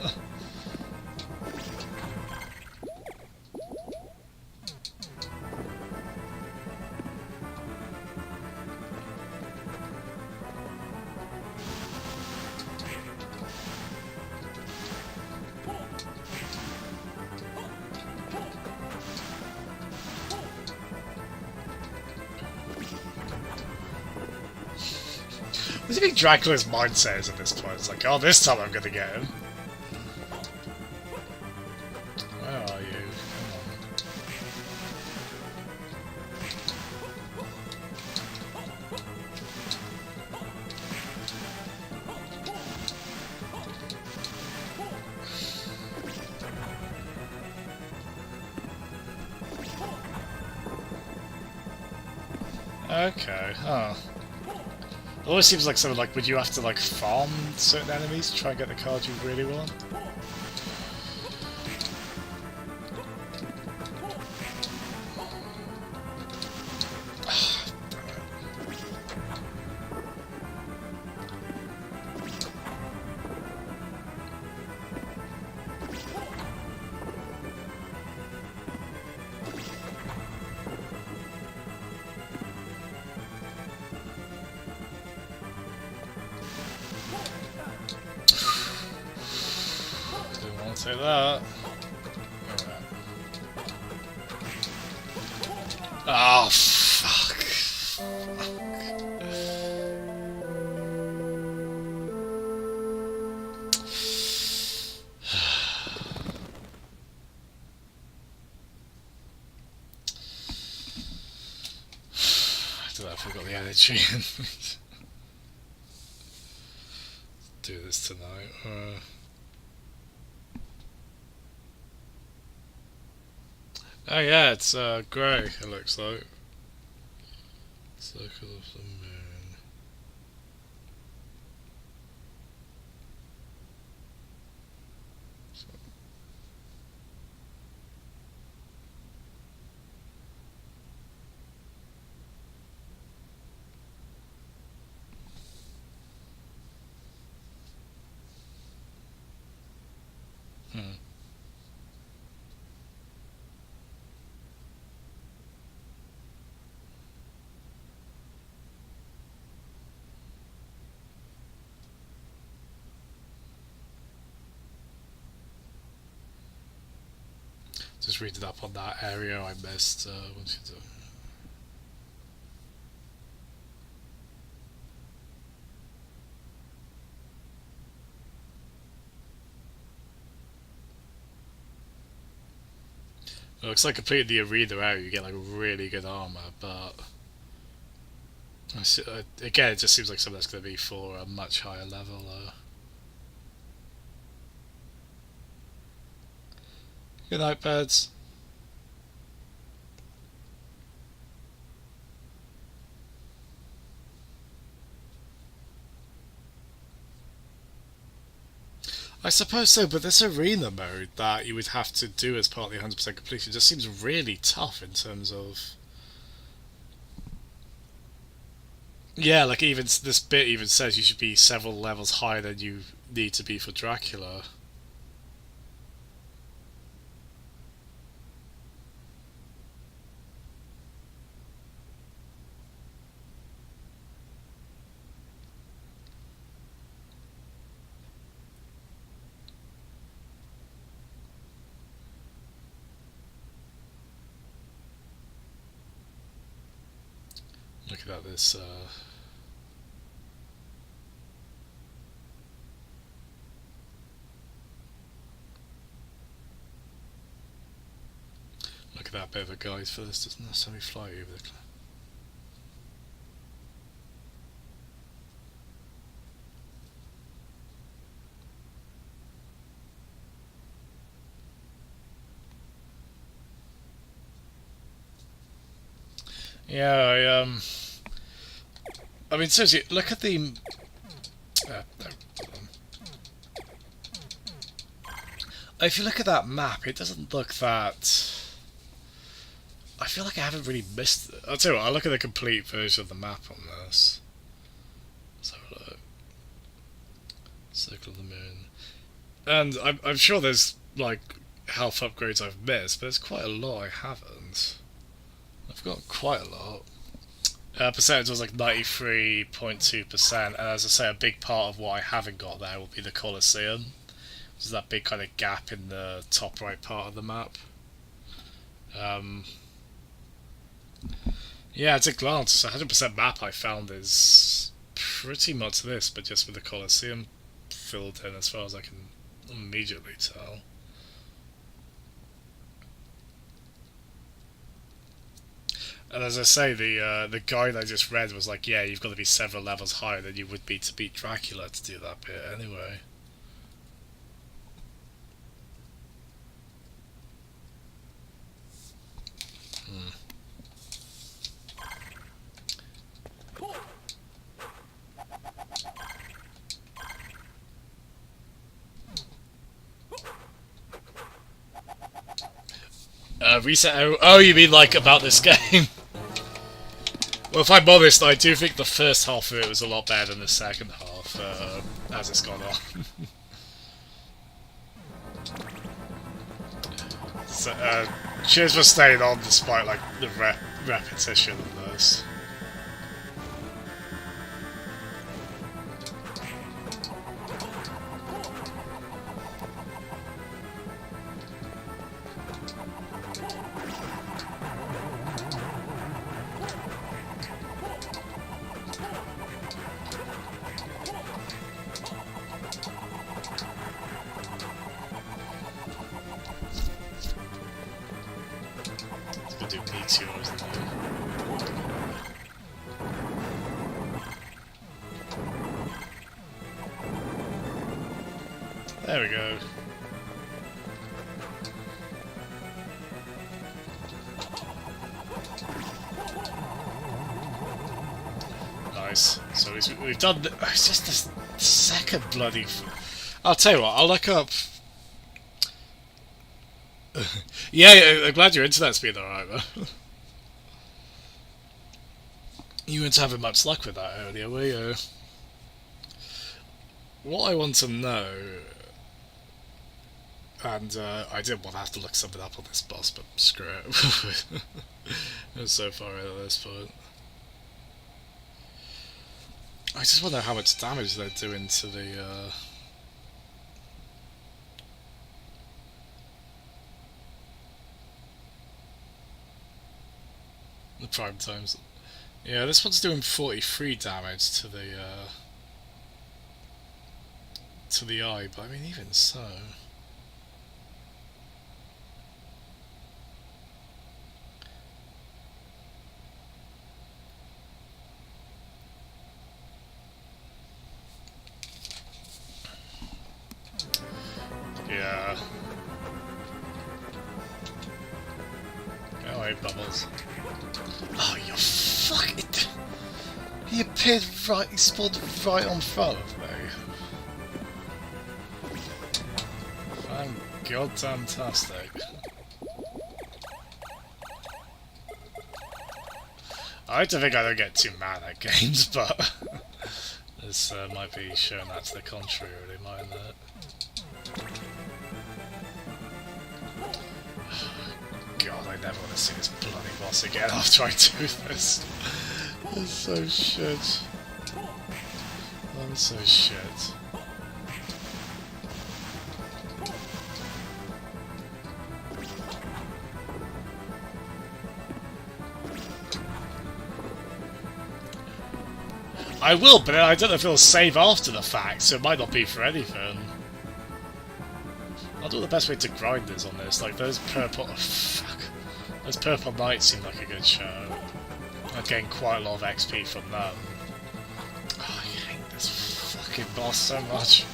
What do you think Dracula's mindset is at this point? It's like, oh, this time I'm gonna get him. Where are you? Come on. Okay, oh. It always seems like something like, would you have to like farm certain enemies to try and get the card you really want? Didn't want to say that. Oh, fuck. I forgot the energy. Do this tonight. Oh yeah, it's grey, it looks like. Circle of the moon. Just read it up on that area I missed. Once you do. It looks like completing the arena area, you get like really good armor, but again, it just seems like something that's going to be for a much higher level. Good night, birds. I suppose so, but this arena mode that you would have to do as part of the 100% completion just seems really tough in terms of... Yeah, like even this bit even says you should be several levels higher than you need to be for Dracula. Look at this. Look at that bit of a guide for this. Doesn't necessarily fly over the cliff. Yeah, I mean, seriously, look at the... no, if you look at that map, it doesn't look that... I feel like I haven't really missed... I'll tell you what, I'll look at the complete version of the map on this. Let's have a look. Circle of the Moon. And I'm sure there's, like, health upgrades I've missed, but there's quite a lot I haven't. I've got quite a lot. Percentage was like 93.2%, and as I say, a big part of what I haven't got there will be the Colosseum. Which is that big kind of gap in the top right part of the map. Yeah, at a glance, 100% map I found is pretty much this, but just with the Colosseum filled in as far as I can immediately tell. And as I say, the guide I just read was like, yeah, you've got to be several levels higher than you would be to beat Dracula to do that bit anyway. reset out. Oh, you mean like about this game? Well, if I'm honest, I do think the first half of it was a lot better than the second half, as it's gone on. So, cheers for staying on despite like the repetition of this. Do meteors in there. There we go. Nice. So we've done. It's just the second bloody. I'll tell you what. I'll look up. Yeah, I'm glad your internet's been alright though. You weren't having much luck with that earlier, were you? What I want to know, and I didn't want to have to look something up on this boss, but screw it. I'm so far out at this point. I just wonder how much damage they're doing to the prime times. Yeah, this one's doing 43 damage to the eye, but I mean even so. Yeah. Go away, Bubbles. Oh, you fuck it! He appeared right, he spawned right on front of me. Fantastic. I like to think I don't get too mad at games, but this might be showing that to the contrary, really, mightn't it? God, I never want to see this bloody boss again after I do this. It's so shit. I'm so shit. I will, but I don't know if it'll save after the fact, so it might not be for anything. I don't know the best way to grind is on this. Like those purple, oh, fuck, those purple knights seem like a good show. I'm getting quite a lot of XP from them. Oh, I hate this fucking boss so much.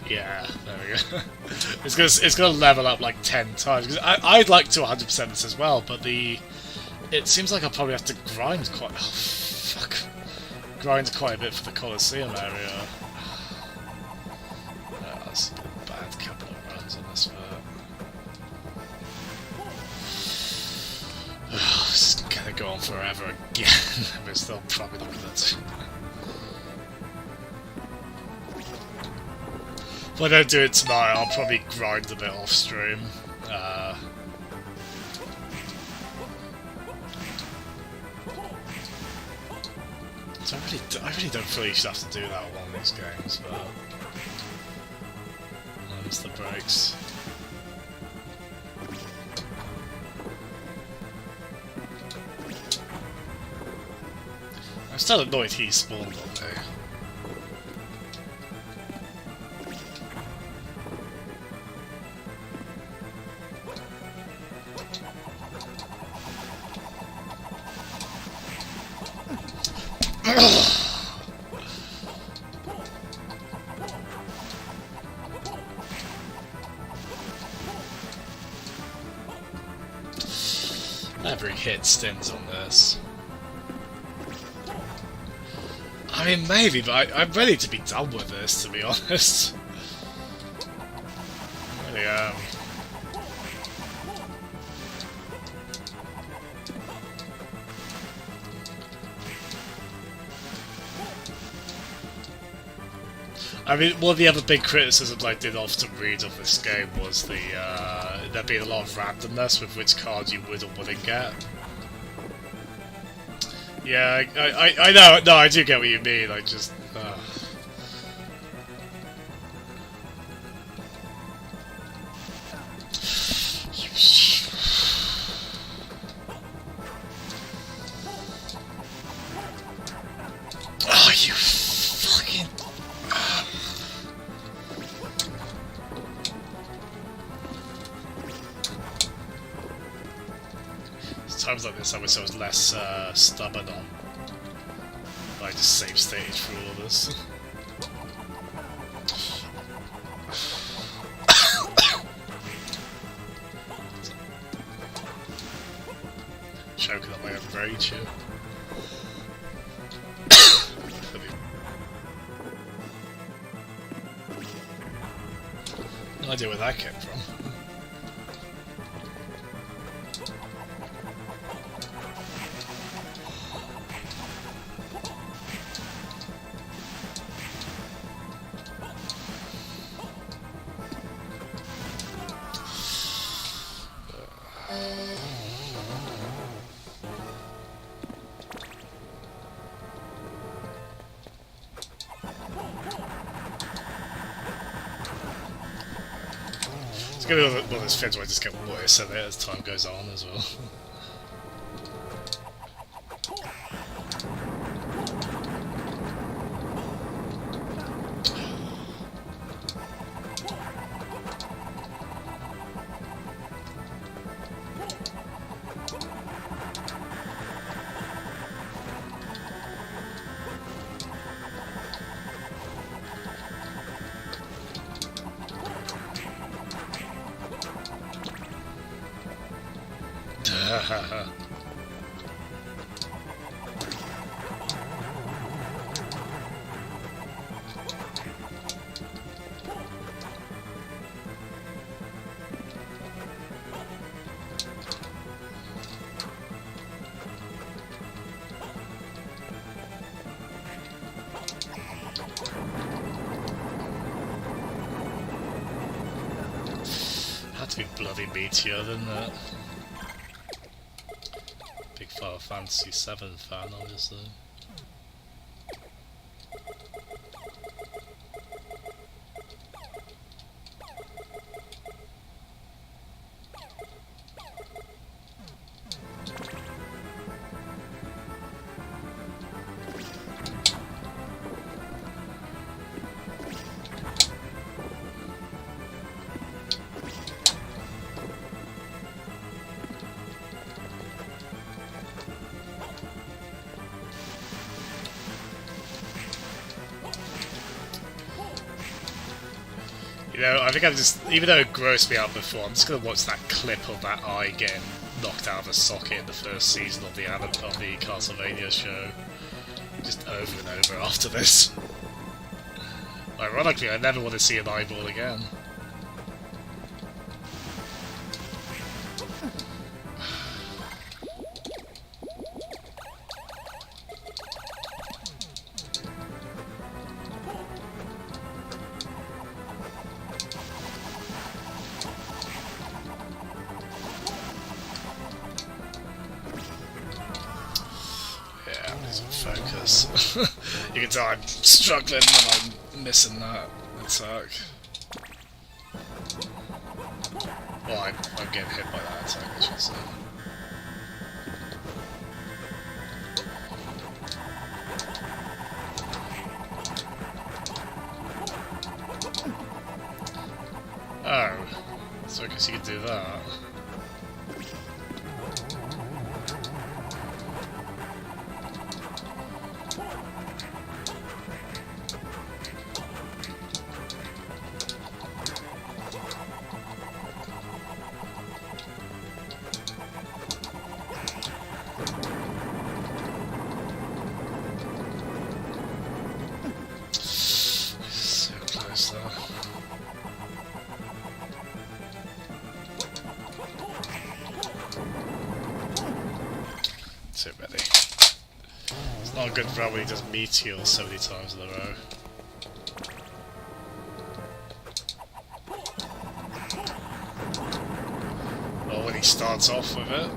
Yeah, there we go. it's gonna level up like 10 times. Because I'd like to 100% this as well, but it seems like I'll probably have to grind quite. Oh, fuck. Grind quite a bit for the Colosseum area. That's a bad couple of runs on this bit. It's gonna go on forever again. We're still probably not gonna do. If I don't do it tonight, I'll probably grind a bit off stream. So I really don't feel you should have to do that with one of these games, but that's the breaks. I'm still annoyed he spawned on me. Every hit stings on this. I mean, maybe, but I'm ready to be done with this, to be honest. I really am. I mean, one of the other big criticisms I did often read of this game was the there being a lot of randomness with which cards you would or wouldn't get. Yeah, I know, no, I do get what you mean, I just... Oh, you fucking... Times like this I wish I was less stubborn on. I just save stage for all of this. Choking on my own rage here. No idea where that came from. It's gonna be one of those things where I just get worse at it as time goes on as well. Had to be bloody meteor, didn't it? Big Final Fantasy VII fan, obviously. You know, I think I'm just, even though it grossed me out before, I'm just going to watch that clip of that eye getting knocked out of the socket in the first season of the Castlevania show. Just over and over after this. Ironically, I never want to see an eyeball again. Focus. You can tell I'm struggling when I'm missing that attack. Well, I'm getting hit by that attack, I should say. Oh, so I guess you could do that. Too many. It's not a good run when he does meteors so many times in a row. Or when he starts off with it.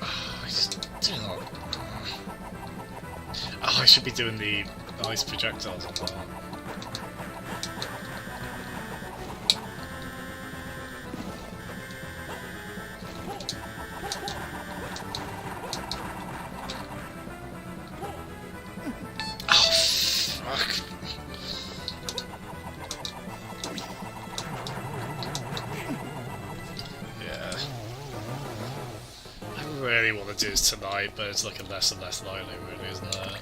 Oh, I just do not. Oh, I should be doing the ice projectiles on that. Do this tonight, but it's looking less and less likely, really, isn't it?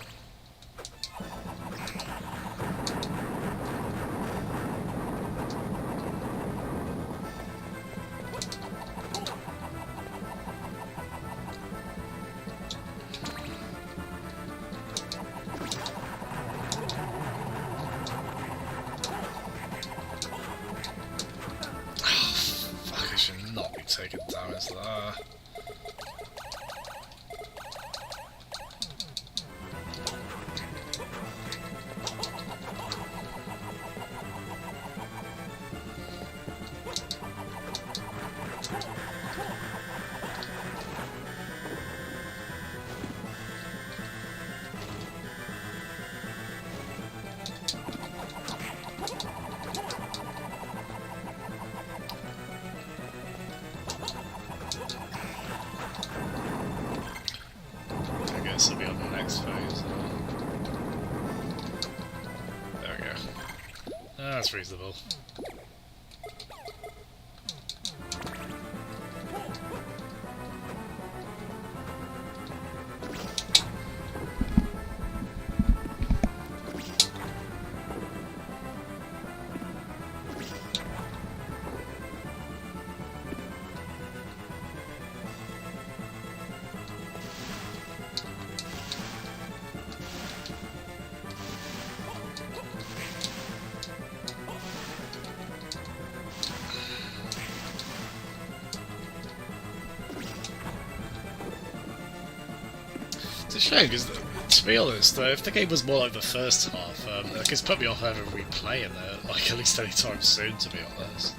Oh, fuck, I should not be taking damage there. This will be on the next phase. There we go. That's reasonable. It's a shame, because to be honest, if the game was more like the first half, like it's put me off ever replaying it, like at least any time soon, to be honest.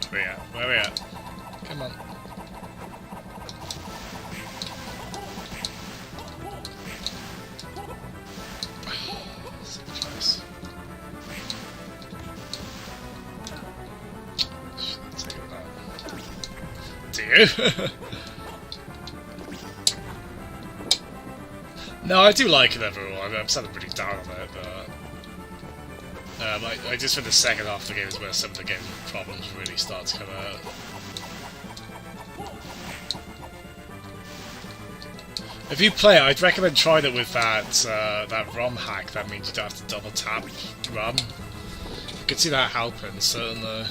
Where we at? Where we at? Come on. So close. Should have taken that. Do you? No, I do like it overall. I'm sounding pretty down on it, but I just think the second half of the game is where some of the game's problems really start to come out. If you play it, I'd recommend trying it with that ROM hack. That means you don't have to double tap run. You can see that helping, certainly.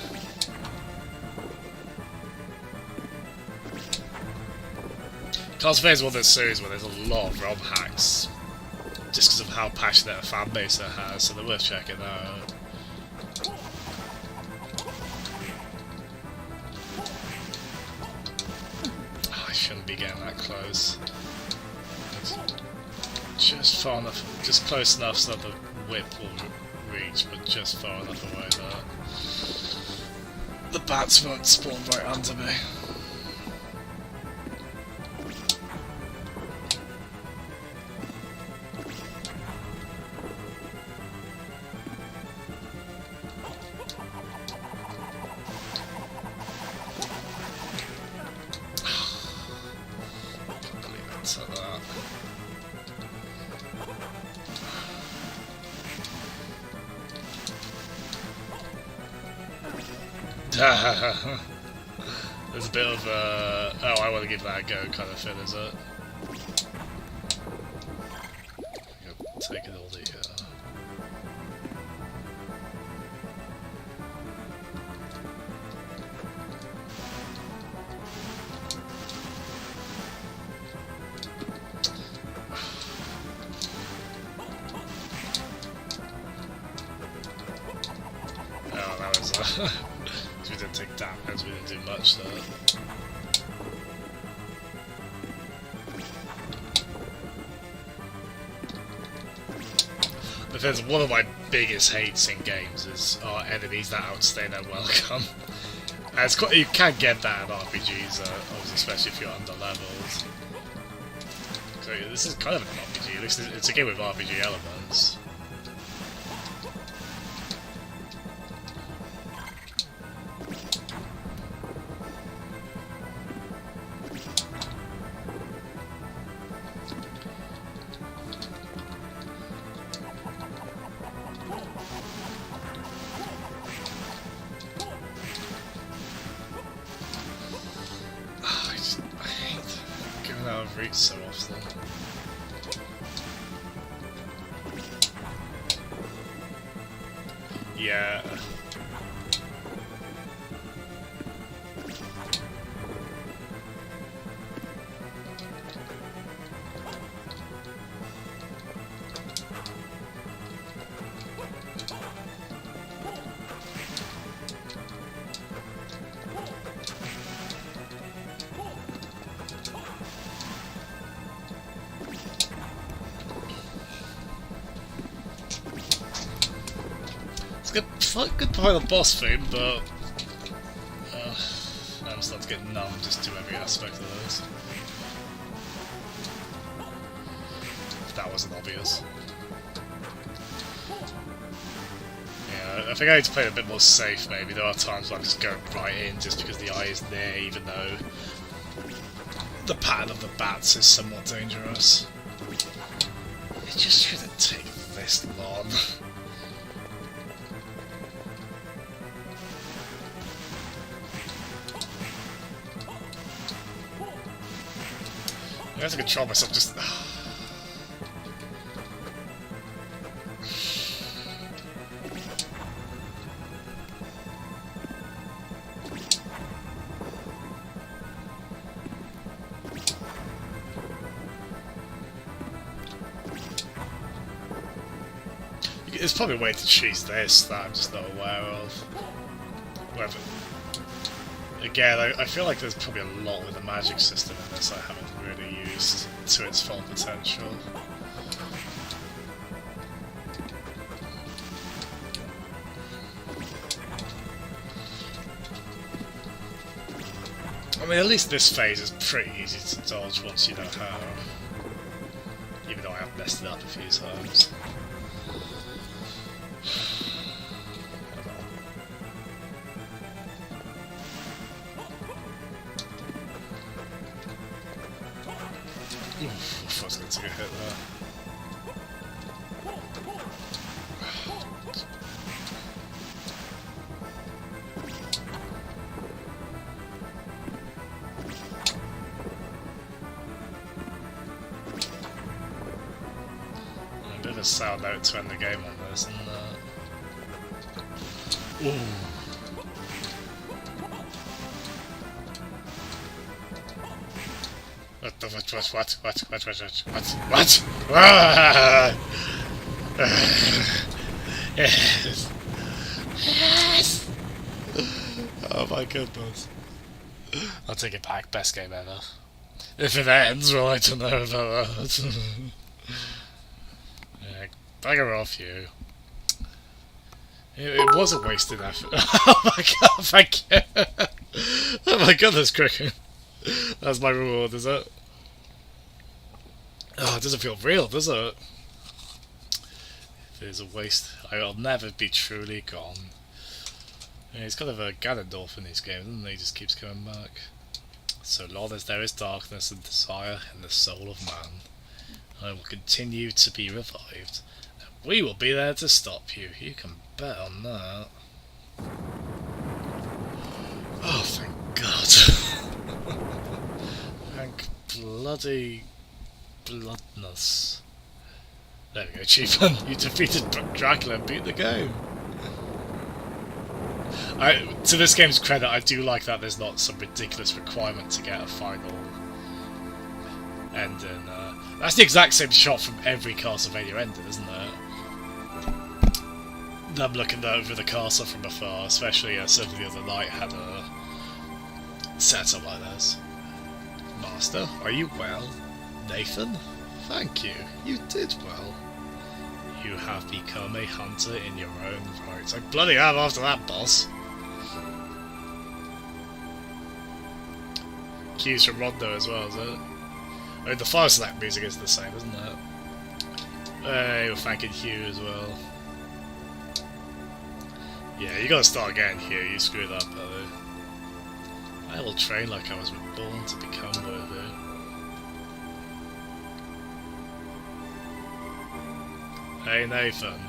Castlevania is one of those series where there's a lot of ROM hacks, just because of how passionate a fan base it has, so they're worth checking out. Oh, I shouldn't be getting that close. It's just far enough, just close enough so that the whip will reach, but just far enough away that the bats won't spawn right under me. There's a bit of oh, I want to give that a go kind of feel, is it? Take it all the oh, that was we didn't take damage, we didn't do much there. But there's one of my biggest hates in games is enemies that outstay their welcome. And it's quite, you can get that in RPGs, obviously, especially if you're under leveled. So this is kind of an RPG, at least it's a game with RPG elements. Out of reach so often. Yeah. Good part of the boss theme, but I'm starting to get numb just to every aspect of this. If that wasn't obvious. Yeah, I think I need to play it a bit more safe maybe. There are times where I'm just going right in just because the eye is there, even though the pattern of the bats is somewhat dangerous. It just shouldn't take this long. I have to control myself just... There's probably a way to choose this that I'm just not aware of. Whether... Again, I feel like there's probably a lot with the magic system in this I haven't really used to its full potential. I mean, at least this phase is pretty easy to dodge once you know how. Even though I have messed it up a few times. Oof, I was going to take a hit there. A bit of a sound note to end the game on this, and ooh. What? Ah! Yes! Yes! Oh my goodness. I'll take it back, best game ever. If it ends, well, I don't know about that. Yeah, bugger off you. It was a wasted effort. Oh my god, thank you! Oh my goodness, Cricket. That's my reward, is it? Oh, it doesn't feel real, does it? If it is a waste, I will never be truly gone. Yeah, he's kind of a Ganondorf in these games, and he just keeps coming back. So long as there is darkness and desire in the soul of man, I will continue to be revived, and we will be there to stop you. You can bet on that. Oh, thank God. Thank bloody bloodness. There we go, achievement. You defeated Dracula and beat the game. To this game's credit, I do like that there's not some ridiculous requirement to get a final ending. That's the exact same shot from every Castlevania ending, isn't it? I'm looking over the castle from afar, especially Symphony of the Night had a setup like this. Master, are you well? Nathan? Thank you. You did well. You have become a hunter in your own right. I bloody am after that, boss. Cues from Rondo as well, is it? I mean, the Fire Select music is the same, isn't it? Hey, we're thanking Hugh as well. Yeah, you gotta start again, Hugh. You screwed up, buddy. I will train like I was born to become worthy. Hey Nathan,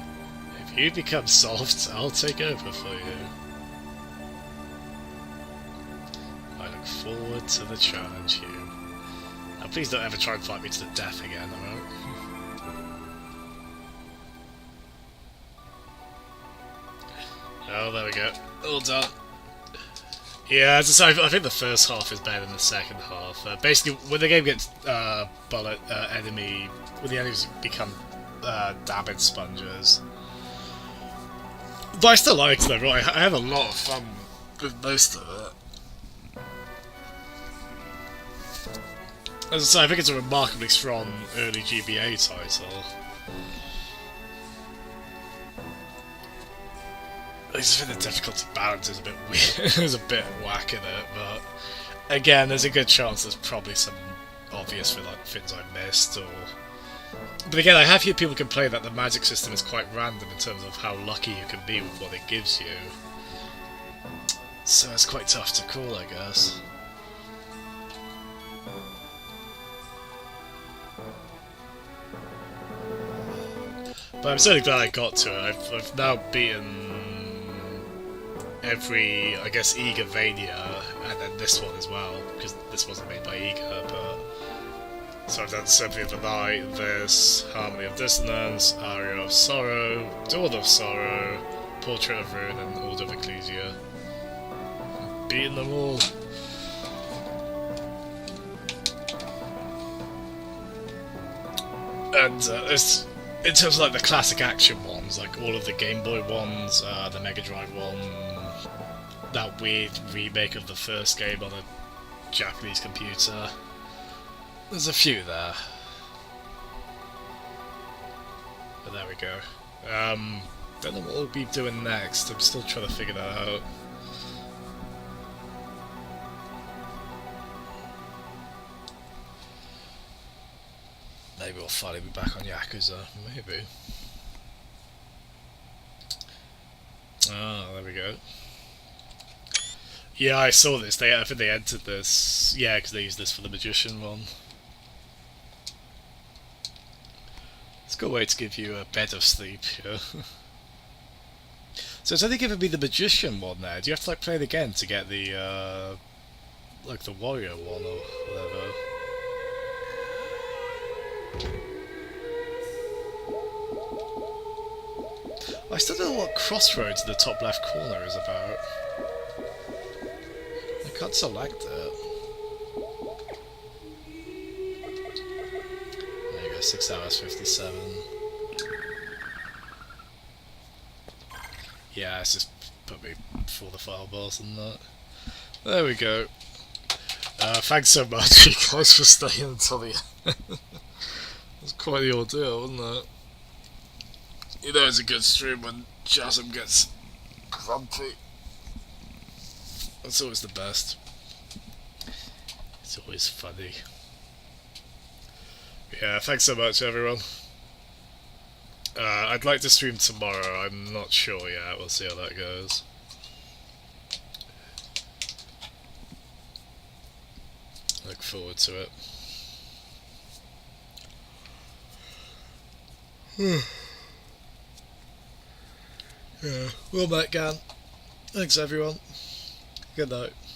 if you become soft, I'll take over for you. I look forward to the challenge, Hugh. Now please don't ever try and fight me to the death again, alright? Oh, there we go. All done. Yeah, as I say, I think the first half is better than the second half. Basically, when the game gets when the enemies become damage sponges. But I still like them, right? I have a lot of fun with most of it. As I say, I think it's a remarkably strong early GBA title. I just think the difficulty balance is a bit weird. There's a bit whack in it, but again, there's a good chance there's probably some obvious things I missed, or. But again, I have heard people complain that the magic system is quite random in terms of how lucky you can be with what it gives you. So it's quite tough to call, I guess. But I'm certainly glad I got to it. I've now beaten every, I guess, Eagavania, and then this one as well, because this wasn't made by Eager, but... So I've done Symphony of the Night, this, Harmony of Dissonance, Aria of Sorrow, Dawn of Sorrow, Portrait of Ruin, and Order of Ecclesia. I've beaten them all. And it's, in terms of like the classic action ones, like all of the Game Boy ones, the Mega Drive one, that weird remake of the first game on a Japanese computer. There's a few there. But there we go. Don't know what we'll be doing next. I'm still trying to figure that out. Maybe we'll finally be back on Yakuza. Maybe. Ah, there we go. Yeah, I saw this. I think they entered this. Yeah, because they used this for the Magician one. It's a good way to give you a bed of sleep, yeah. So it's only given me the Magician one there. Do you have to like play it again to get the like the Warrior one or whatever? I still don't know what Crossroads in the top left corner is about. I can't select it. There you go, 6 hours 57. Yeah, it's just put me before the file bars and that. There we go. Thanks so much, you guys, for staying until the end. It was quite the ordeal, wasn't it? You know it's a good stream when Jasm gets grumpy. That's always the best. It's always funny. Yeah, thanks so much everyone. I'd like to stream tomorrow, I'm not sure yet, we'll see how that goes. Look forward to it. Yeah, well met, Gan. Thanks everyone. Good night.